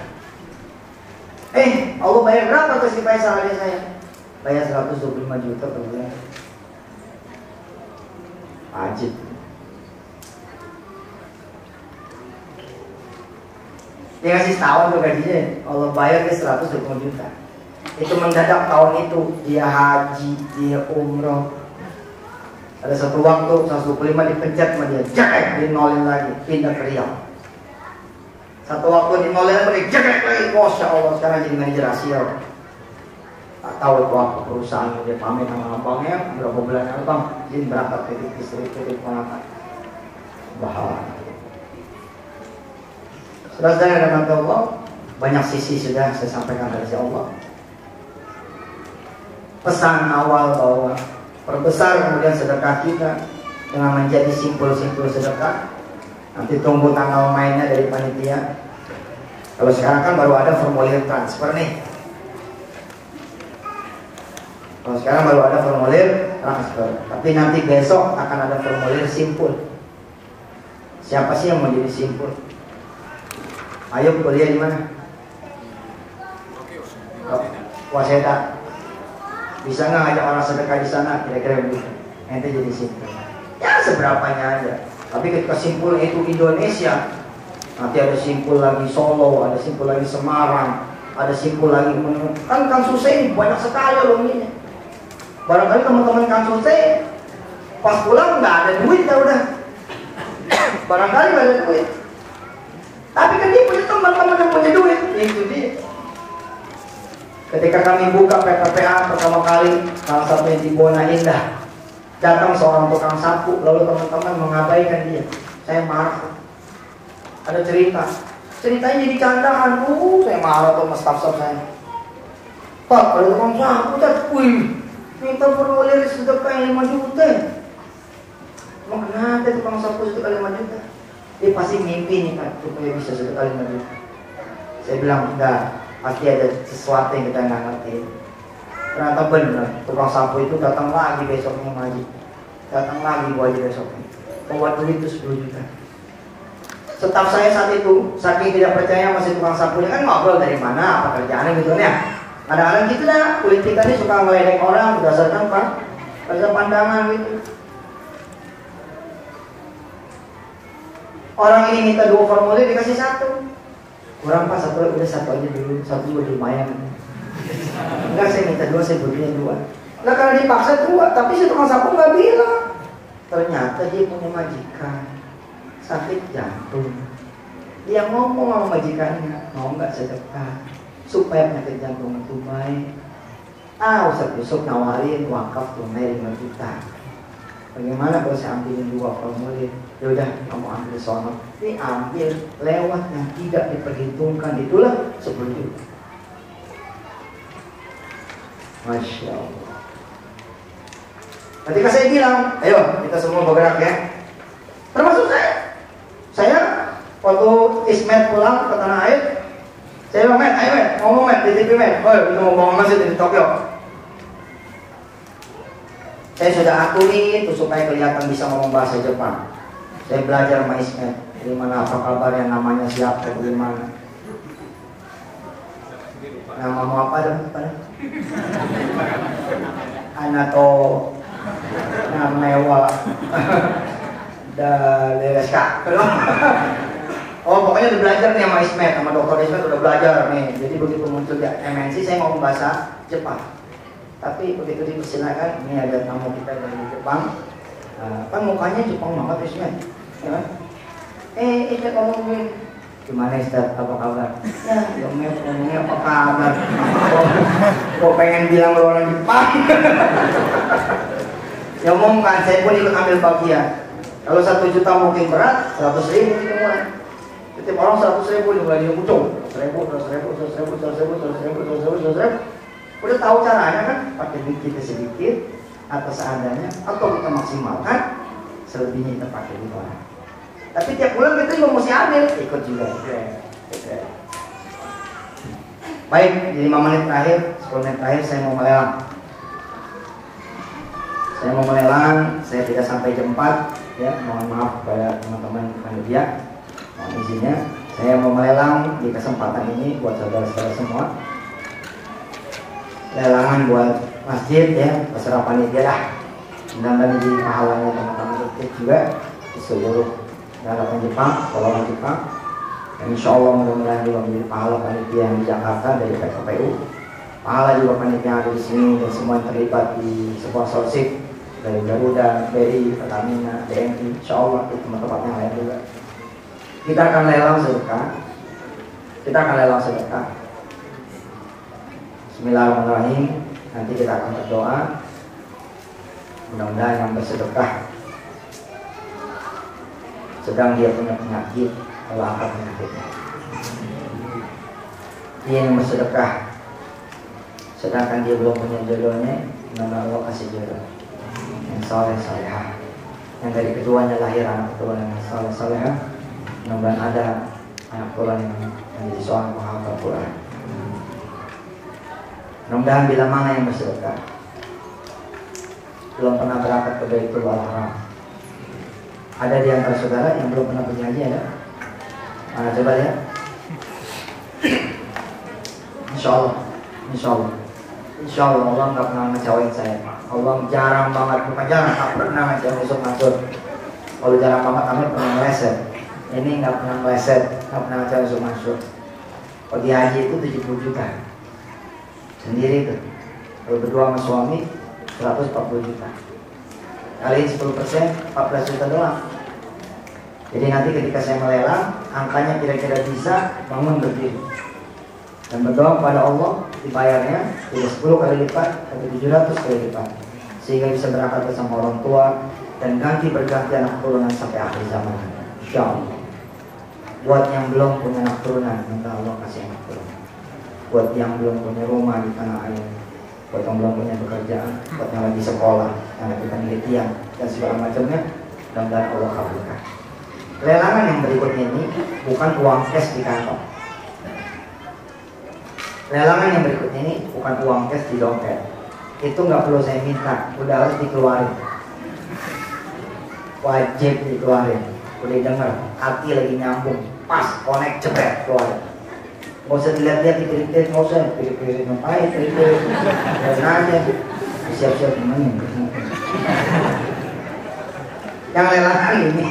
Allah bayar berapa ke si Faisal adik saya? Bayar 125 juta per bulan. Wajib. Dia kasih setahun tuh gajinya, Allah bayar dia 120 juta. Itu mendadak tahun itu, dia haji, dia umroh. Ada satu waktu 125 dipencet sama dia, jack, dinolin lagi, pindah ke Riau. Satu waktu dinolin lagi, jack lagi, Masya Allah, sekarang jadi manajer Asia. Tak tahu itu apa perusahaan, dia pamit sama abangnya, berapa bulan yang bang, izin berangkat ke istri pengangkat. Bahaya. Saudara-saudara dan Allah, banyak sisi sudah saya sampaikan dari Allah. Pesan awal bahwa perbesar kemudian sedekah kita dengan menjadi simpul-simpul sedekah. Nanti tunggu tanggal mainnya dari panitia. Kalau sekarang kan baru ada formulir transfer nih. Kalau sekarang baru ada formulir transfer, tapi nanti besok akan ada ada formulir simpul. Siapa sih yang mau jadi simpul? Ayo kuliah di mana? Waseda. Bisa nggak ngajak orang sedekah di sana? Kira-kira begitu. Ente jadi simpul. Ya seberapanya aja. Tapi ketika simpul itu Indonesia, nanti ada simpul lagi Solo, ada simpul lagi Semarang, ada simpul lagi kan Kang Suse ini banyak sekali loh ini. Barangkali teman-teman Kang Suse pas pulang nggak ada duit ya udah. Barangkali nggak ada duit. Tapi kan dia punya teman-teman yang punya duit. Itu dia. Ketika kami buka PPPA pertama kali, salah satunya di Bona Indah, datang seorang tukang sapu, lalu teman-teman mengabaikan dia. Saya marah. Ada cerita. Ceritanya jadi candaan. Saya marah tuh sama staff-staff saya. Pak, ada tukang sapu, wih, minta formulir sedekah yang 5 juta. Emang kenapa tukang sapu sedekah 5 juta? Dia pasti mimpi nih Pak, supaya bisa sedekah 5 juta. Saya bilang, enggak, pasti ada sesuatu yang kita nggak ngerti. Ternyata benar, tukang sapu itu datang lagi besoknya ngaji. Datang lagi gua aja besoknya. Bawa duit itu 10 juta. Staf saya saat itu, saking tidak percaya masih tukang sapu, kan ngobrol dari mana, apa kerjaannya gitu ya. Kadang-kadang gitu dah, kulit kita ini suka ngeledek orang berdasarkan berdasarkan pandangan gitu. Orang ini minta 2 formulir dikasih 1. Kurang Pak, udah 1 aja dulu, 1 udah lumayan. Enggak, saya minta 2, saya butuhnya 2. Nah kalau dipaksa 2, tapi si tukang sapu nggak bilang. Ternyata dia punya majikan sakit jantung. Dia ngomong sama majikannya, mau nggak sedekah supaya penyakit jantung itu baik. Ustaz Yusuf nawarin wakaf tunai 5 juta. Bagaimana kalau saya ambilin 2 formulir? Yaudah, kamu ambil sono. Ini ambil lewat yang tidak diperhitungkan, itulah 10 juta. Masya Allah. Ketika saya bilang, ayo kita semua bergerak ya, termasuk saya waktu Ismet pulang ke tanah air, saya bilang, Met, ayo Met, ngomong Met, di TV Met, kita mau bangun masjid di Tokyo. Saya sudah aturin itu supaya kelihatan bisa ngomong bahasa Jepang. Saya belajar sama Ismet, dari mana apa kabarnya, namanya siapa, dari mana. Nama mau apa dah? Anato Namewa Dalereska. Oh pokoknya udah belajar nih sama Ismet, sama Dokter Ismet udah belajar nih. Jadi begitu muncul di MNC saya ngomong bahasa Jepang. Tapi begitu dipersilakan, ini ada tamu kita dari Jepang. Kan mukanya Jepang banget Ismet, ya kan? Ismet ngomongin gimana Ustaz, apa kabar? Ya, ngomongnya apa kabar? Kok pengen bilang lo orang Jepang? Ya ngomong kan, saya pun ikut ambil bagian. Kalau 1 juta mungkin berat, 100.000 kita mulai. Setiap orang 100.000 dimulai dia muncul. 100.000. Udah tahu caranya kan? Pakai duit kita sedikit atau seadanya, atau kita maksimalkan, selebihnya kita pakai di orang. Tapi tiap bulan kita juga mesti ambil, ikut juga. Okay. Baik, di 5 menit terakhir, 10 menit terakhir saya mau melelang. Saya tidak sampai jam 4, ya, mohon maaf kepada teman-teman panitia. Mohon izinnya, saya mau melelang di kesempatan ini buat saudara-saudara semua. Lelangan buat masjid ya, beserta panitia lah. Mudah-mudahan jadi pahalanya teman-teman juga di seluruh daratan Jepang, sekolah Jepang. Dan insya Allah mudah-mudahan juga menjadi pahala panitia yang di Jakarta dari PKPU. Pahala juga panitia yang ada di sini dan semua yang terlibat di sponsorship dari Garuda, BRI, Pertamina, DNI. Insya Allah di tempat-tempat yang lain juga. Kita akan lelang sedekah. Bismillahirrahmanirrahim. Nanti kita akan berdoa. Mudah-mudahan yang bersedekah sedang dia punya penyakit, Allah angkat penyakitnya. Dia yang bersedekah sedangkan dia belum punya jodohnya, mudah-mudahan Allah kasih jodoh yang soleh solehah. Yang dari keduanya lahir anak keturunan yang soleh solehah, mudah-mudahan ada anak keturunan yang menjadi seorang penghafal Quran. Mudah-mudahan bila mana yang bersedekah belum pernah berangkat ke Baitul Haram, Ada di antara saudara yang belum pernah pergi haji ada? Coba lihat. Insya Allah, Insya Allah, Insya Allah Allah nggak pernah ngecewain saya. Allah jarang banget, bukan jarang, nggak pernah ngecewain Yusuf Mansur. Kalau jarang banget, kami pernah meleset. Ini nggak pernah meleset, nggak pernah ngecewain Yusuf Mansur. Kalau di haji itu 70 juta sendiri tuh. Kalau berdua sama suami 140 juta. Kaliin 10%, 14 juta doang. Jadi nanti ketika saya melelang, angkanya kira-kira bisa bangun berdiri. Dan berdoa kepada Allah, dibayarnya tidak 10 kali lipat, tapi 700 kali lipat. Sehingga bisa berangkat bersama orang tua dan berganti anak turunan sampai akhir zaman. Insya Allah. Buat yang belum punya anak turunan, minta Allah kasih anak turunan. Buat yang belum punya rumah di tanah air, buat yang belum punya pekerjaan, buat yang lagi sekolah, yang lagi penelitian dan segala macamnya, mudah-mudahan Allah kabulkan. Lelangan yang berikutnya ini bukan uang cash di kantong. Lelangan yang berikutnya ini bukan uang cash di dompet. Itu nggak perlu saya minta, udah harus dikeluarin. Wajib dikeluarin. Udah denger, hati lagi nyambung, pas connect cepet keluarin. Nggak usah dilihat-lihat, dipilih-pilih, nggak usah pilih-pilih ngapain, pilih-pilih dan aja siap-siap temenin. Yang lelangan ini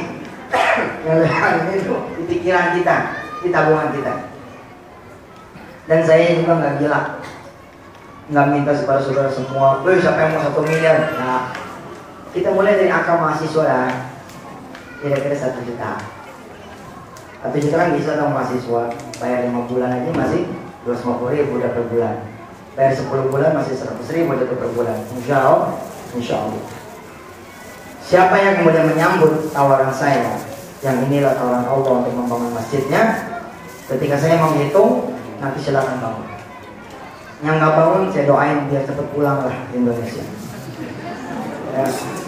yang lelangan ini tuh di pikiran kita, di tabungan kita. Dan saya juga nggak gila, nggak minta kepada saudara semua, siapa yang mau 1 miliar? Nah, kita mulai dari angka mahasiswa ya, kira-kira 1 juta. 1 juta kan bisa dong mahasiswa, bayar 5 bulan aja masih 250.000 udah per bulan. Bayar 10 bulan masih 100.000 udah per bulan. Insya Allah, Insya Allah. Siapa yang kemudian menyambut tawaran saya, yang inilah tawaran Allah untuk membangun masjidnya, ketika saya menghitung, nanti silakan bangun. Yang nggak bangun, saya doain biar cepat pulang lah di Indonesia.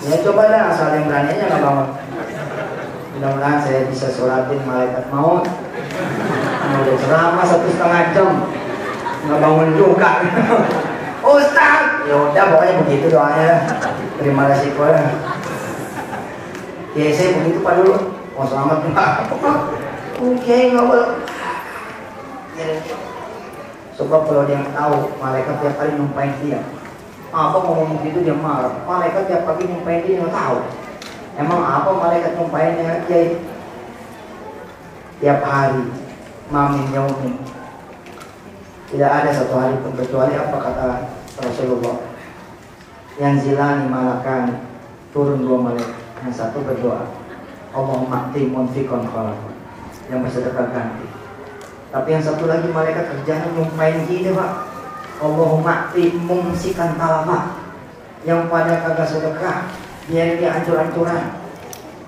Ya coba dah, asal yang berani aja nggak bangun. Mudah-mudahan saya bisa sholatin malaikat maut. Udah ceramah 1,5 jam, nggak bangun juga. Ustaz, ya udah pokoknya begitu doanya. Terima kasih kowe. Ya saya begitu Pak dulu. Oh selamat Pak. Oke nggak boleh. Sebab kalau dia tahu malaikat tiap kali numpain dia, apa ngomong begitu dia marah. Malaikat tiap pagi numpain dia nggak tahu. Emang apa malaikat numpainnya aja tiap hari, mamin yaumin. Tidak ada satu hari pun kecuali apa kata Rasulullah. Yang zilani malakan, turun 2 malaikat. Yang satu berdoa, Allahumma ati munfikon khalafon, yang bersedekah ganti. Tapi yang satu lagi malaikat kerjanya nyumpain gini Pak, Allahumma ati mumsikan talafah, yang pada kagak sedekah, biar dia ancur-ancuran,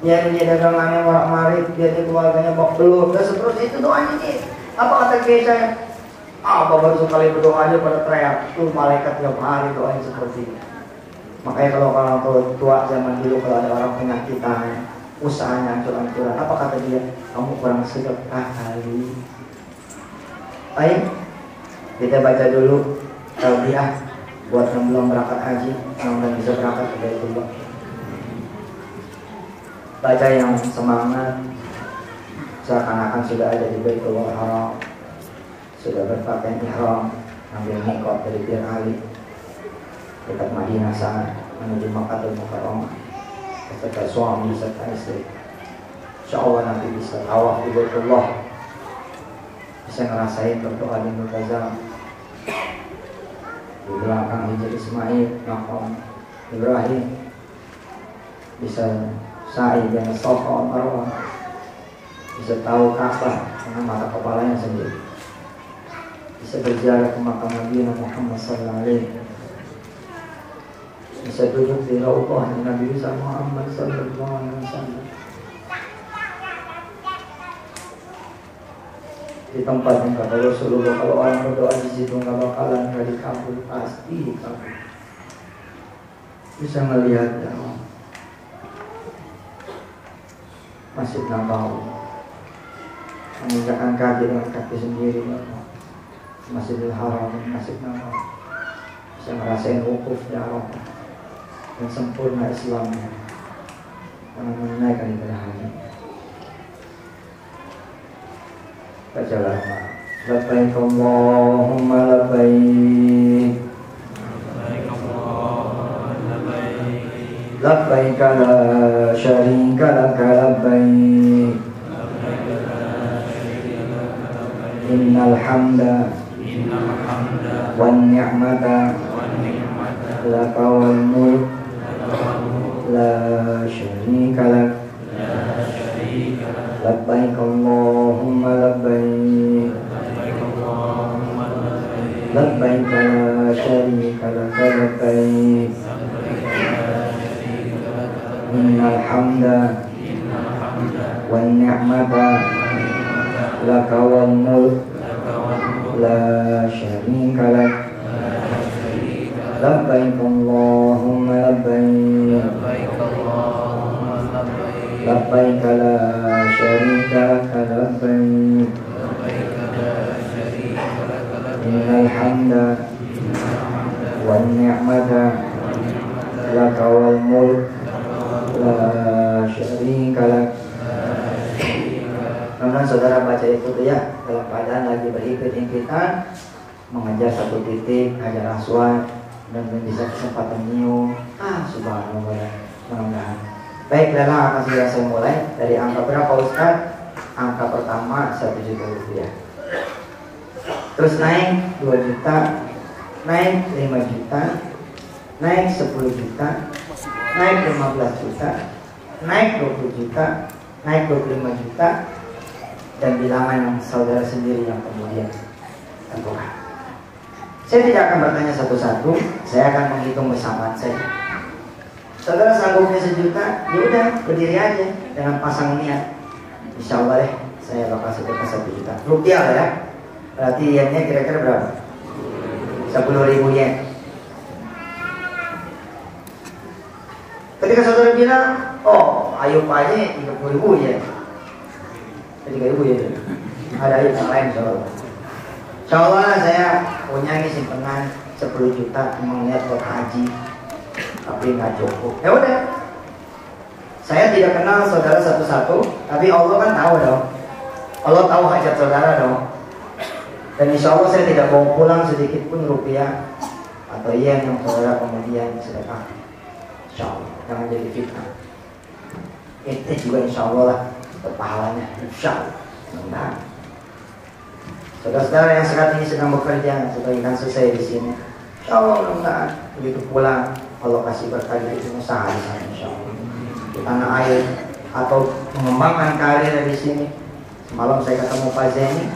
biar dia dagangannya warak-marik, biar dia keluarganya bak belur, dan seterusnya. Itu doanya nih. Apa kata kiai saya? Apa baru sekali berdoa aja pada teriak. Tuh malaikat tiap hari doain seperti ini. Makanya kalau orang tua zaman dulu kalau ada orang penyakitan, usahanya ancur-ancuran, apa kata dia? Kamu kurang sedekah kali. Baik, kita baca dulu Talbiyah buat yang belum berangkat haji, yang belum bisa berangkat ke Baitullah. Baca yang semangat, seakan-akan sudah ada di Baitullah Haram, sudah berpakaian ihram, ambil miqat dari Bir Ali dekat Madinah sana menuju Makkahul Mukarramah beserta suami serta istri. Insya Allah nanti bisa tawaf di Baitullah, bisa ngerasain berdoa di Multazam, di belakang Hijr Ismail, makam Ibrahim, bisa sa'i dengan Safa Marwah, bisa tahu Ka'bah dengan mata kepalanya sendiri, bisa berziarah ke makam Nabi Muhammad SAW, bisa duduk di Raudhah Nabi Muhammad SAW, di tempat yang kata Rasulullah kalau orang berdoa di situ nggak bakalan nggak dikabul, pasti dikabul. Bisa melihat ya Masjid Nabawi, menginjakkan kaki dengan kaki sendiri ya. Masjidil Haram, Masjid Nabawi, bisa ngerasain wukuf di Arafah dan sempurna Islamnya. menunaikan ibadah haji. Bacalah labbaik Allahumma labbaik labbaik la syarika laka labbaik innal hamda wan ni'mata laka wal mulk la syarika lak labbaik Allahumma labbaik labbaik la syarika laka labbaik innal hamda wan ni'mata laka wal mulk la syarika lak labbaik Allahumma labbaik labbaik la syarika laka labbaik innal hamda wan ni'mata laka wal mulk la syarika lak. Teman-teman saudara baca itu tuh ya dalam keadaan lagi berikut-ikutan mengejar satu titik hajar aswad dan bisa kesempatan nyium. Subhanallah, mudah-mudahan. Baik, akan sudah saya mulai dari angka berapa Ustaz? Angka pertama 1 juta rupiah. Terus naik 2 juta, naik 5 juta, naik 10 juta, naik 15 juta, naik 20 juta, naik 25 juta, dan bilangan yang saudara sendiri yang kemudian tentukan. Saya tidak akan bertanya satu-satu, saya akan menghitung bersamaan saja. Saudara sanggupnya 1 juta, ya udah berdiri aja dengan pasang niat. Insya Allah deh, saya bakal sedekah 1 juta rupiah lah ya. Berarti yennya kira-kira berapa? 10.000 yen. Ketika saudara bilang, oh ayo Pak Haji 30.000 yen, 3.000 yen. Ada ayat yang lain insya Allah. Insya Allah saya punya nih simpenan 10 juta emang niat buat haji, tapi nggak cukup. Ya udah, saya tidak kenal saudara satu-satu, tapi Allah kan tahu dong. Allah tahu hajat saudara dong. Dan insya Allah saya tidak bawa pulang sedikit pun rupiah atau yen yang saudara kemudian sedekah. Insya Allah, jangan jadi fitnah. Itu juga insya Allah lah berpahalanya. Insya Allah. Nah, saudara-saudara yang saat ini sedang bekerja sebagai kantor saya di sini, insya Allah mudah-mudahan begitu pulang Allah kasih berkah di usaha di sana insya Allah. Di tanah air atau mengembangkan karir di sini. Semalam saya ketemu Pak Zeni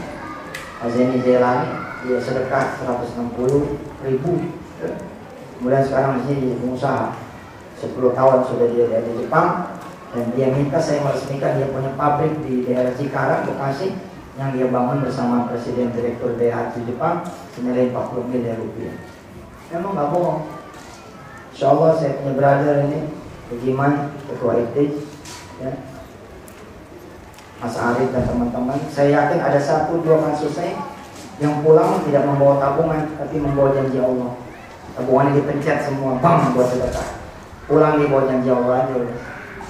Zelani, dia sedekah 160.000. Kemudian sekarang di sini jadi pengusaha. 10 tahun sudah dia di Jepang dan dia minta saya meresmikan dia punya pabrik di daerah Cikarang, Bekasi yang dia bangun bersama Presiden Direktur Daihatsu Jepang senilai 40 miliar rupiah. Memang nggak bohong. Insya Allah saya punya brother ini, Budiman, Ketua ITIJ, ya, Mas Arif dan teman-teman. Saya yakin ada 1-2 kasus saya yang pulang tidak membawa tabungan, tapi membawa janji Allah. Tabungannya dipencet semua, bang, buat sedekah. Pulang dibawa janji Allah aja.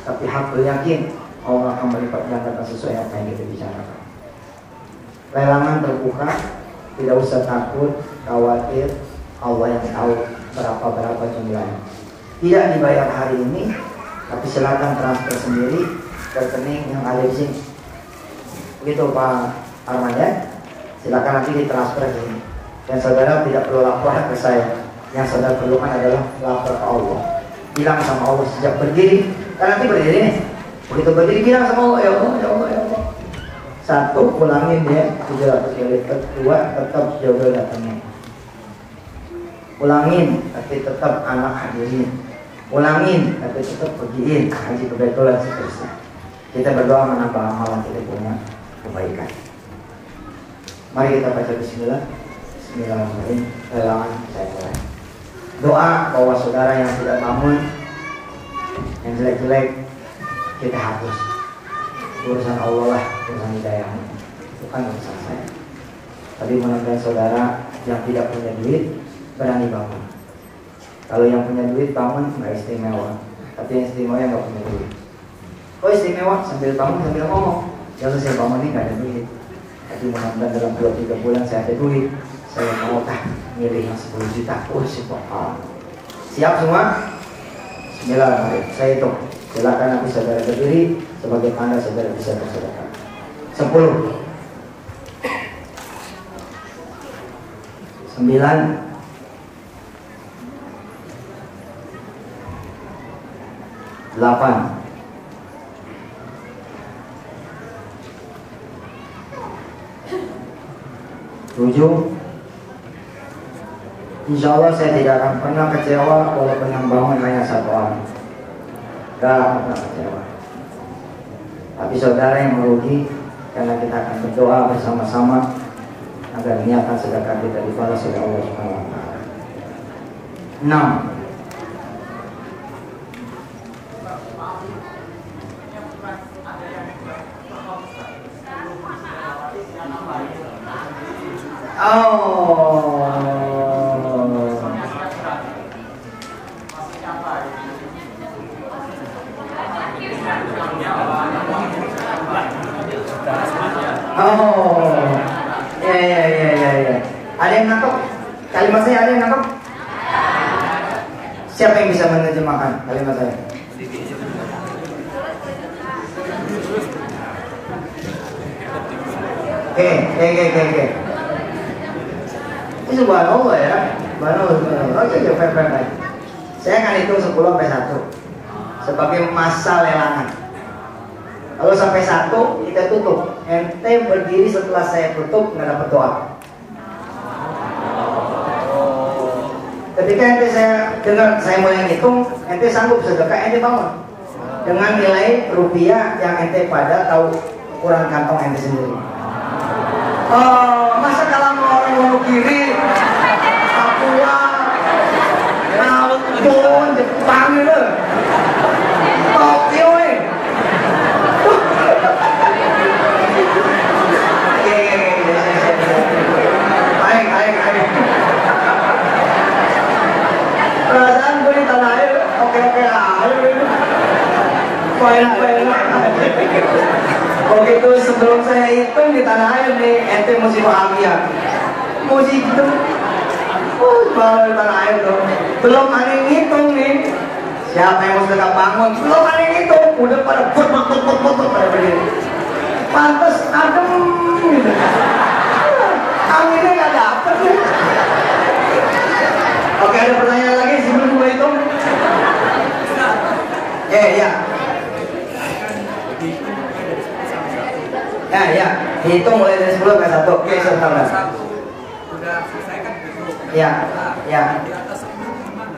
Tapi hakul yakin Allah akan melipat gandakan sesuai apa yang kita bicarakan. Lelangan terbuka, tidak usah takut, khawatir. Allah yang tahu berapa jumlahnya. Tidak dibayar hari ini, tapi silakan transfer sendiri ke rekening yang ada di sini. Begitu Pak Arman ya. Silakan nanti ditransfer ke sini. Dan saudara tidak perlu lapor ke saya. Yang saudara perlukan adalah lapor ke Allah. Bilang sama Allah sejak berdiri. Kan nanti berdiri nih. Begitu berdiri bilang sama Allah, ya Allah, ya Allah, ya Allah. 1, pulangin dia 700 kali. 2, tetap jodoh datangnya. Ulangin, tapi tetap anak hadirin. Ulangin, tapi tetap pergiin haji kebetulan seterusnya. Kita berdoa menambah amalan kita punya kebaikan. Mari kita baca Bismillah. Bismillahirrahmanirrahim. Lelangan saya mulai. Doa bahwa saudara yang tidak bangun, yang jelek-jelek kita hapus. Urusan Allah lah, urusan hidayahnya, bukan urusan saya. Tapi mudah-mudahan saudara yang tidak punya duit berani bangun. Kalau yang punya duit bangun nggak istimewa, tapi yang istimewa yang nggak punya duit. Oh istimewa, sambil bangun sambil ngomong. Kalau saya bangun ini nggak ada duit, tapi mudah-mudahan dalam 2-3 bulan saya ada duit. Saya mau milih yang 10 juta. Oh subhanallah. Siap semua? Bismillahirrahmanirrahim. Saya hitung. Silakan nanti saudara berdiri sebagai tanda saudara bisa bersedekah. 10, 9, 8, 7. Insya Allah saya tidak akan pernah kecewa walaupun yang bangun hanya 1 orang. Gak akan pernah kecewa. Tapi saudara yang merugi karena kita akan berdoa bersama-sama agar niatan sedekah kita dibalas oleh Allah Subhanahu wa taala. 6. Ya. Ada yang nangkep? Kalimat saya ada yang nangkep? Siapa yang bisa menerjemahkan kalimat saya? Oke. Ini subhanallah ya. Subhanallah. Oke, fair. Saya akan hitung 10 sampai 1 sebagai masa lelangan. Kalau sampai 1 kita tutup. Ente berdiri setelah saya tutup nggak dapat doa. Ketika ente saya dengar saya mulai ngitung, ente sanggup sedekah, ente bangun dengan nilai rupiah yang ente pada tahu ukuran kantong ente sendiri. Oh, masa kalau orang mau kiri, Papua, Melbourne, Jepang gitu, Tokyo, baik. Perasaan gue di tanah air, oke aja. Poin. Begitu sebelum saya hitung di tanah air nih, ente mesti bahagia. Mesti gitu. Baru di tanah air tuh. Belum ada yang ngitung nih. Siapa yang mesti sedekah bangun? Belum ada yang ngitung. Udah pada bot pada berdiri. Pantes adem gitu. Anginnya nggak dapet nih. Oke, ada pertanyaan lagi sebelum gue hitung? Ya. Ya, dihitung mulai dari 10 sampai 1. Oke, sebentar. Udah selesai kan gitu. Ya. Di atas itu gimana?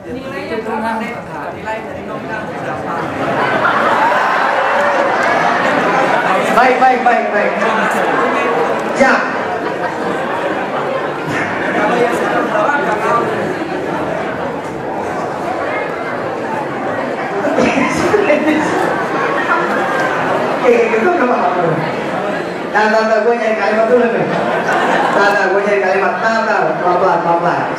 Nilainya berapa? Nilai dari nominal berapa? Baik. Ya. Kalau yang saya bawa nggak tahu. Gitu nggak apa-apa. Tante, gue nyari kalimat dulu nih. Gue nyari kalimat. Pelan-pelan.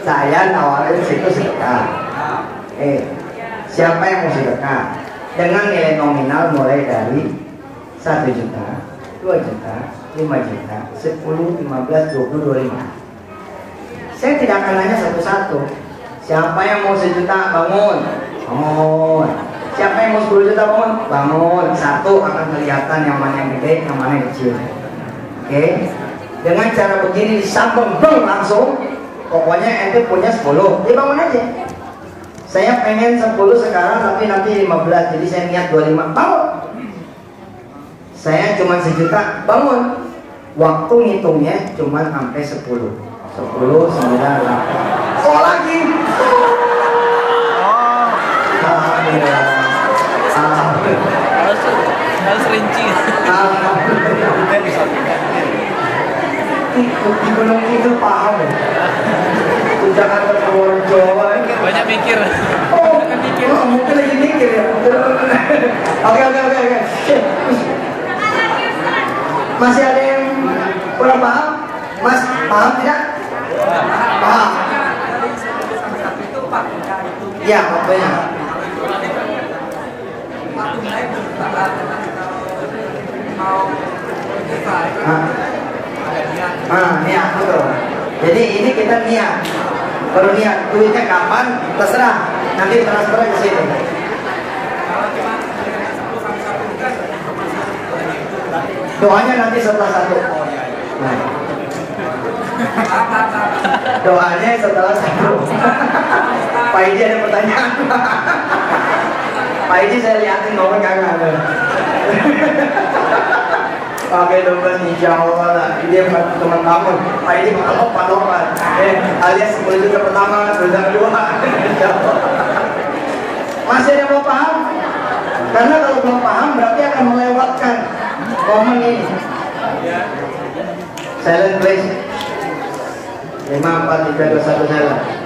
Saya nawarin situ sedekah. Siapa yang mau sedekah? Dengan nilai nominal mulai dari 1 juta, 2 juta, 5 juta, 10, 15, 20, 25. Saya tidak akan nanya satu-satu. Siapa yang mau 1 juta bangun? Siapa yang mau 10 juta bangun? Satu akan kelihatan yang mana yang gede, yang mana yang kecil. Oke? Dengan cara begini disambung langsung. Pokoknya ente punya 10, ya bangun aja. Saya pengen 10 sekarang tapi nanti 15, jadi saya niat 25, bangun. Saya cuma 1 juta, bangun. Waktu ngitungnya cuma sampai 10, 9, 8. Oh lagi. Alhamdulillah. Harus rinci. Di Gunung Kidul paham ya? Di Jakarta Purworejo Banyak mikir. Mungkin lagi mikir ya. Oke. Masih ada yang kurang paham? Mas, paham tidak? Paham. Iya, waktunya. Waktu naik bersaat mau kita ada niat. Niat betul. Jadi ini kita niat. Baru niat, duitnya kapan? Terserah. Nanti transfer ke sini. Kalau cuma 10 sampai 1 bulan, Doanya nanti setelah 1. Nah. Doanya setelah 1. Pak Iji ada pertanyaan. Pak Iji saya liatin nomor kagak ada. Pakai dompet insya Allah lah. Dia teman kamu. Pak Iji bakal lompat. Alias 10 juta pertama, 10 juta kedua. Masih ada yang mau paham? Karena kalau belum paham berarti akan melewatkan momen ini. Silent please. 5, 4, 3, 2, 1 silent.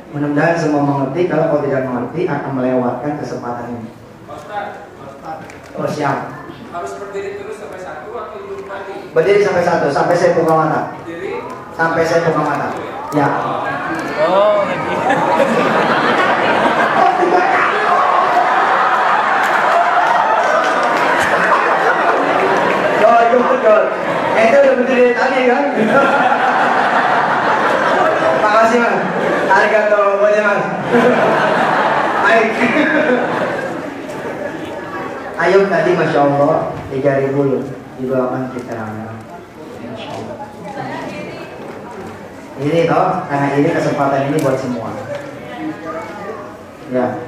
Mudah-mudahan semua mengerti. Kalau tidak mengerti akan melewatkan kesempatan ini. Oh siap. harus berdiri terus sampai 1 atau duduk lagi? Berdiri sampai 1, sampai saya buka mata. Berdiri Sampai saya buka mata. Ya. Oh, lagi. Betul. Itu udah berdiri tadi kan? Makasih mas. Arigato gozaimasu. Baik. Ayo tadi masya Allah 3.000 didoakan kita ramai. Masya Allah. Ini toh, karena ini kesempatan ini buat semua. Ya.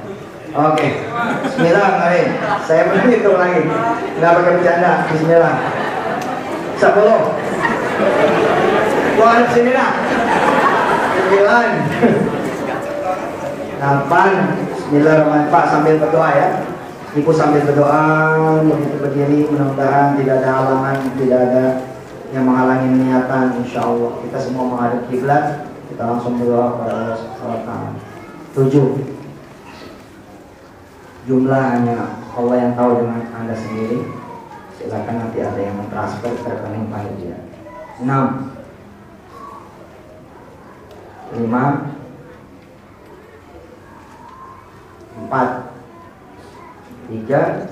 Oke. Bismillahirrahmanirrahim. Saya berhitung lagi. Nggak pakai bercanda. Bismillah. 10. Gua hadap sini lah. 9. 8. Bismillahirrahmanirrahim. Pak sambil berdoa ya. Ibu sambil berdoa, begitu berdiri, mudah-mudahan tidak ada halangan, tidak ada yang menghalangi niatan. Insya Allah kita semua menghadap kiblat. Kita langsung berdoa kepada Allah Subhanahu wa Ta'ala. 7. Jumlah hanya Allah yang tahu dengan Anda sendiri. Silakan nanti ada yang mentransfer ke rekening panitia. 6. 5. 4. 3,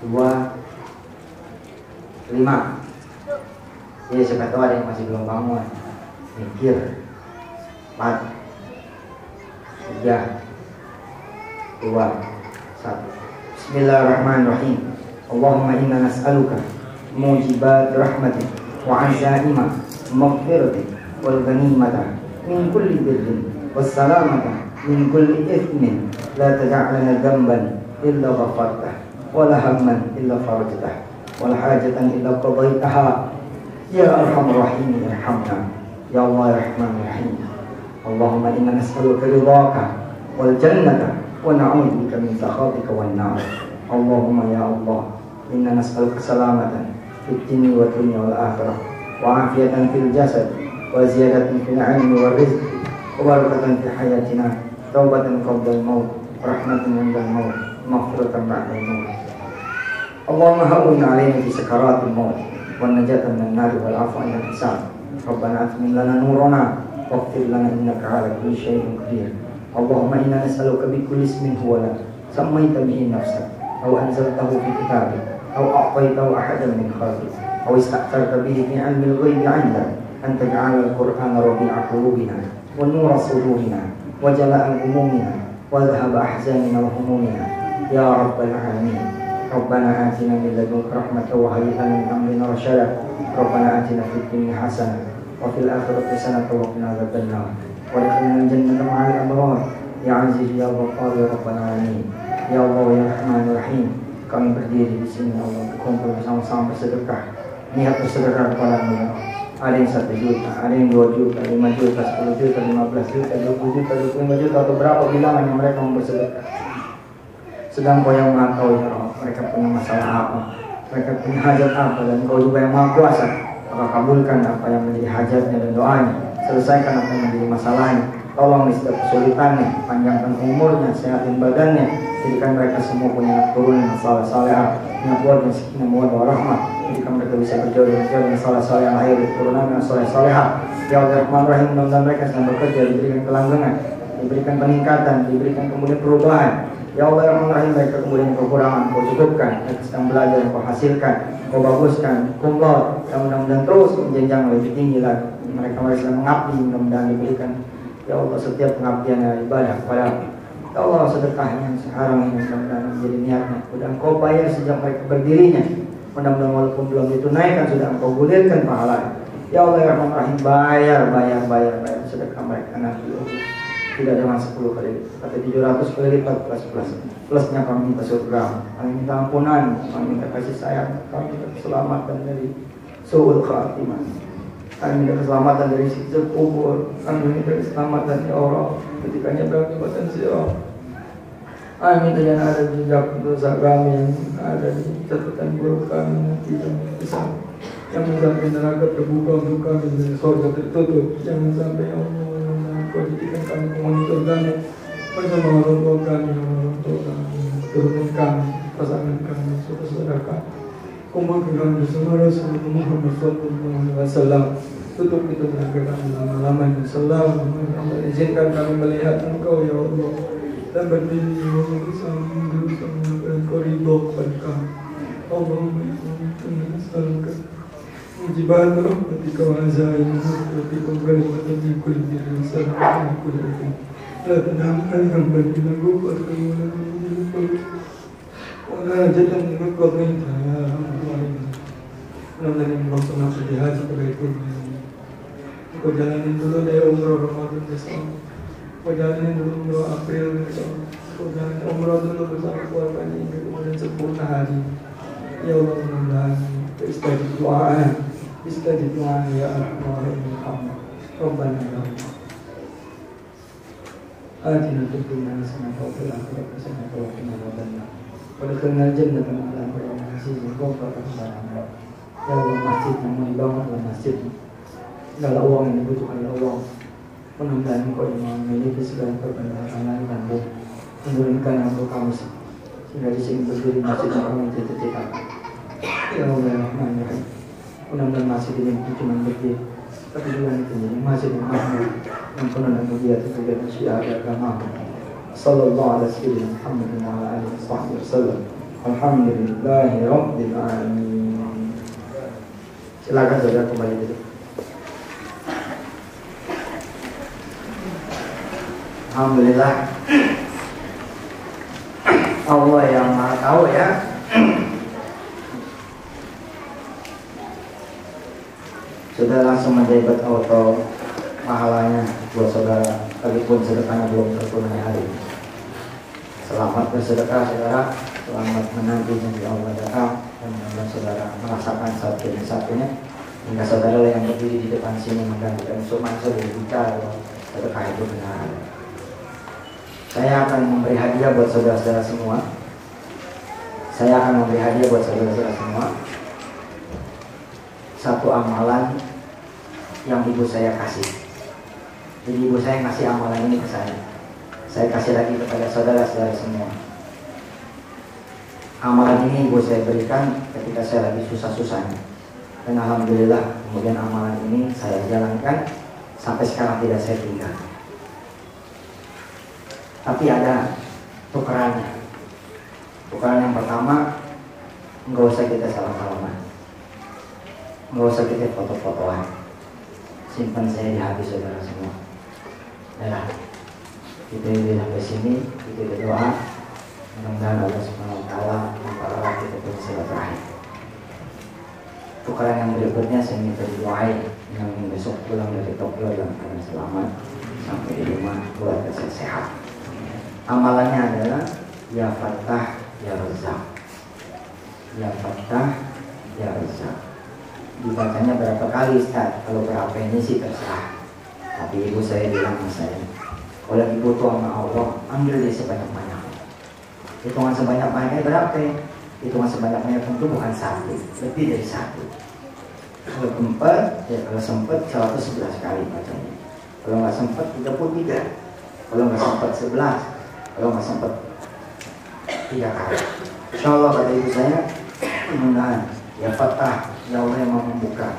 2, 5. Jadi siapa tahu ada yang masih belum bangun. Mikir. 4, 3, 2, 1. Bismillahirrahmanirrahim. Allahumma inna nas'aluka mujibat rahmatik wa azaima maghfiratik wal ghanimata min kulli birrin was salamata min kulli ithmin la tad'a' lana dhanban illa ghafartah wa la hamman illa farajtah wa la hajatan illa qadaitaha ya arhamar rahimin irhamna ya Allah ya rahman rahim. Allahumma inna nas'aluka ridhaka wal jannata wa na'udzu bika min sakhatika wan nar. Allahumma ya Allah inna nas'aluka salamatan fid dini wa dunya wal akhirah wa afiyatan fil jasad wa ziyadatan fil 'ilmi wal rizqi wa barakatan fi hayatina taubatan qabla al-maut rahmatan 'inda al-maut maghfiratan ba'da al-maut. Allahumma hawwin 'alaina fi sakaratil maut wan najatan minan nar wal 'afwa 'inda al-hisab. Rabbana atmim lana nurana waghfir lana innaka 'ala kulli syai'in qadir. Allahumma inna nas'aluka bi kulli ismin huwa lak sammaita bihi nafsak aw anzaltahu fi kitabik aw a'taytahu ahadan min khalqik aw ista'tharta bihi fi 'ilmi al-ghaibi 'indak an taj'ala al-Qur'ana rabi'a qulubina wa nura sudurina wa jala'a humumina wa dhahaba ahzanina wa humumina ya rabbal alamin. Rabbana atina min ladunka rahmatan wa hayyi lana min amrina rashada. Rabbana atina fid dunya hasanah wa fil akhirati hasanah wa qina adzabannar wa adkhilna al-jannata ma'al abrar ya aziz ya ghaffar ya rabbal alamin. Ya Allah ya Rahman Rahim, kami berdiri di sini Allah berkumpul bersama-sama bersedekah, niat bersedekah kepada Allah. Ada yang 1 juta, ada yang 2 juta, 5 juta, 10 juta, 15 juta, 20 juta, 25 juta atau berapa bilangan yang mereka mau bersedekah. Sedang Kau yang Maha Tahu ya Allah, mereka punya masalah apa, mereka punya hajat apa, dan Kau juga yang Maha Kuasa. Maka kabulkan apa yang menjadi hajatnya dan doanya, selesaikan apa yang menjadi masalahnya. Tolong di setiap kesulitannya, panjangkan umurnya, sehatin badannya, Jadikan mereka semua punya keturunan yang saleh-saleh, punya keluarga yang sakinah mawaddah warahmah. Jadikan mereka bisa berjodoh dengan saleh-saleh yang lahir dari keturunan yang saleh-saleh. Ya Allah Rahman Rahim, mudah-mudahan mereka sedang bekerja diberikan kelanggengan, diberikan peningkatan, diberikan kemudian perubahan. Ya Allah Rahman Rahim, mereka kemudian kekurangan Kau cukupkan, mereka sedang belajar Kau hasilkan, Kau baguskan, kumlot, dan mudah-mudahan terus menjenjang lebih tinggi lagi. Mereka sedang mengabdi, mudah-mudahan diberikan ya Allah setiap pengabdian dan ibadah kepada ya Allah sedekahnya sekarang ini mudah-mudahan menjadi niatnya. Sudah Engkau bayar sejak mereka berdirinya. Mudah-mudahan walaupun belum ditunaikan sudah Engkau gulirkan pahalanya. Ya Allah ya Rahman Rahim, bayar sedekah mereka nanti. Tidak dengan 10 kali lipat, tapi 700 kali lipat plusnya kami minta surga, kami minta ampunan, kami minta kasih sayang, kami minta keselamatan dari su'ul khatimah, kami minta keselamatan dari siksa kubur, kami minta keselamatan ya Allah ketika nyebrang jembatan Sirat. Kami minta yang ada jejak dosa kami, yang ada di catatan buruk kami nanti yang bisa, yang sampai neraka terbuka untuk kami dan surga tertutup, jangan sampai Allah Kau jadikan kami penghuni surga-Mu bersama orang tua kami, keturunan kami, pasangan kami, saudara kami. Kumpulkan kami bersama Rasulullah Muhammad SAW. Tutup itu neraka kami lama-lama Salam. Izinkan kami melihat Engkau ya Allah dan berdiri bersama dan Kau ridho kepada kami. Allahumma inna nas'aluka mujibat rahmatika wa azaim rahmatika wa kalimatan min kulli birrin salamun kulli la tanamkan hamdan lahu wa la jatan min qadrin ya Allah yang bersama di haji kebaikan. Kau jalanin dulu deh umroh Ramadan besok. Kau jalanin dulu umroh April besok. Kau jalanin umroh dulu bersama keluarga ini kemudian 10 hari. Ya Allah mudah-mudahan istajib doa. Istajib doa ya Allah Muhammad. Rabbana ya Allah. Atina fid dunya hasanah wa fil akhirati hasanah wa qina adzabannar. Wa adkhilna jannata ma'al abrar azizil ghafurur rahim. Ya Allah masjid yang mau dibangun adalah masjid. Segala uang yang dibutuhkan oleh Allah. Mudah-mudahan Engkau yang memiliki segala kebenaran langit dan bumi. Menurunkan yang untuk kami sehingga di sini berdiri masjid yang kami cita-citakan. Ya Allah ya Rahman ya Rahim. Mudah-mudahan masjid ini cuma berdiri, tapi juga menjadi masjid yang makmur yang penuh dengan kegiatan syiar agama. Sallallahu alaihi Muhammad wa ala alihi wasallam. Alhamdulillahi rabbil alamin. Silakan saudara kembali dulu. Alhamdulillah, Allah yang Maha Tahu ya. Sudah langsung menjabat auto pahalanya buat saudara, sekalipun sedekahnya belum tertunai hari ini. Selamat bersedekah saudara, selamat menanti janji Allah datang, dan mudah-mudahan saudara merasakan satunya hingga saudara yang berdiri di depan sini menggantikan Mansur berbicara bahwa sedekah itu benar. Saya akan memberi hadiah buat saudara-saudara semua. Satu amalan yang ibu saya kasih. Jadi ibu saya ngasih amalan ini ke saya. Saya kasih lagi kepada saudara-saudara semua. Amalan ini ibu saya berikan ketika saya lagi susah-susahnya. Dan alhamdulillah kemudian amalan ini saya jalankan sampai sekarang tidak saya tinggal. Tapi ada tukerannya. Tukeran yang pertama, nggak usah kita salam-salaman, nggak usah kita foto-fotoan. Simpan saya di hati saudara semua. Nah, kita ini sampai sini, kita berdoa. Mudah-mudahan Allah Subhanahu Wa Taala memperoleh kita punya silaturahim. Tukeran yang berikutnya saya minta didoain yang besok pulang dari Tokyo dalam keadaan selamat sampai di rumah keluarga saya sehat. Amalannya adalah Ya Fattah Ya Razzaq. Ya Fattah Ya Razzaq. Dibacanya berapa kali Ustaz? Kalau berapa ini sih terserah. Tapi ibu saya bilang sama saya, kalau dibutuh sama Allah, ambil dia sebanyak-banyaknya. Hitungan sebanyak-banyaknya berapa? Hitungan sebanyak-banyaknya tentu bukan satu, lebih dari satu. Kalau sempat 111 kali bacanya. Kalau nggak sempat 33. Kalau nggak sempat 11. Kalau nggak sempat 3 kali. Insya Allah pada ibu saya, mudah-mudahan ya Fatah, ya Allah yang mau membuka.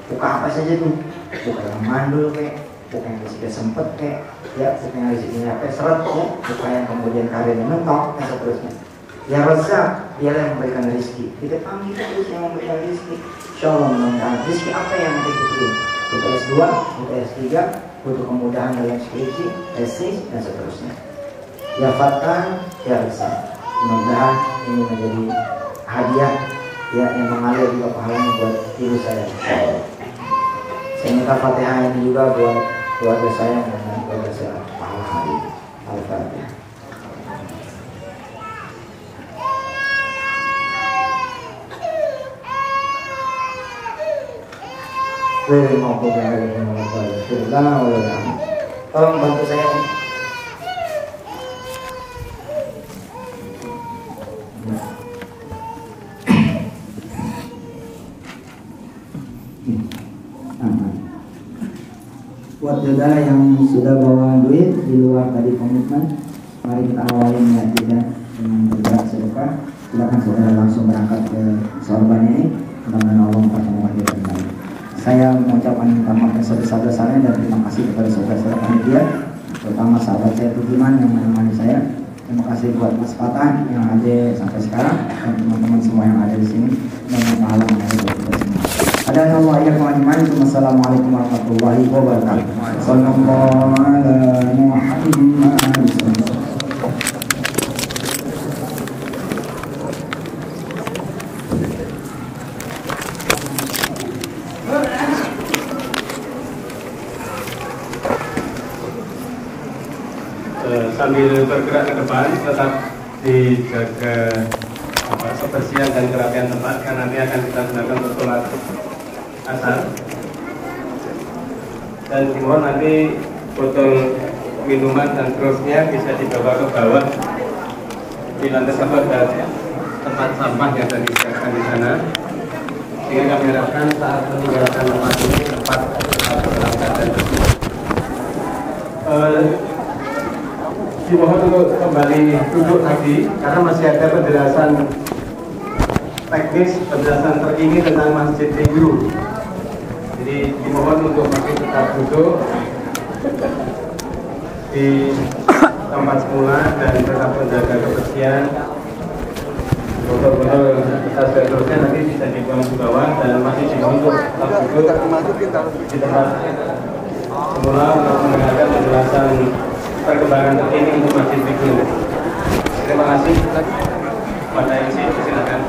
Buka apa saja tuh, buka yang mandul kayak, buka yang rezekinya sempet kayak, ya buka yang rezekinya seret ya, buka yang kemudian karirnya mentok dan seterusnya. Ya Razak, dia yang memberikan rezeki. Kita panggil terus yang memberikan rezeki. Insya Allah mudah-mudahan rezeki apa yang kita butuhin. Butuh S2, butuh S3, butuh kemudahan dalam skripsi, tesis dan seterusnya. Ya Fatah, ya Razak. Mudah-mudahan ini menjadi hadiah ya yang mengalir juga pahalanya buat ibu saya. Saya minta Fatihah ini juga buat keluarga saya dan keluarga saya pahala hari ini. Al-Fatihah. Tolong bantu saya. Buat juga yang sudah bawa duit di luar tadi komitmen, mari kita awali niat kita dengan bergerak sedekah. Silakan saudara langsung berangkat ke sorban ini. Mudah-mudahan Allah mempertemukan kita kembali. Saya mengucapkan minta maaf yang sebesar-besarnya dan terima kasih kepada saudara-saudara panitia, terutama sahabat saya Tukiman yang menemani saya. Terima kasih buat Mas Fatah yang ada sampai sekarang dan teman-teman semua yang ada di sini dan pahala mengalir buat kita semua. Ada Allah ya kawan-kawan. Assalamualaikum warahmatullahi wabarakatuh. Sallallahu alaihi wasallam. Sambil bergerak ke depan tetap dijaga kebersihan dan kerapian tempat karena nanti akan kita gunakan untuk sholat asar. Dan dimohon nanti botol minuman dan terusnya bisa dibawa ke bawah di lantai tempat dan tempat sampah yang tadi disediakan di sana, sehingga kami harapkan saat meninggalkan tempat ini tempat dalam keadaan bersih. Dimohon untuk kembali duduk lagi karena masih ada penjelasan teknis, penjelasan terkini tentang Masjid Tigru. Jadi dimohon untuk masih tetap duduk di tempat semula dan tetap menjaga kebersihan. Botol-botol bekas dan terusnya nanti bisa dibuang ke bawah dan masih dimohon untuk tetap duduk di tempat semula untuk mendengarkan penjelasan perkembangan terkini untuk Masjid Tigru. Terima kasih. Pada MC silakan.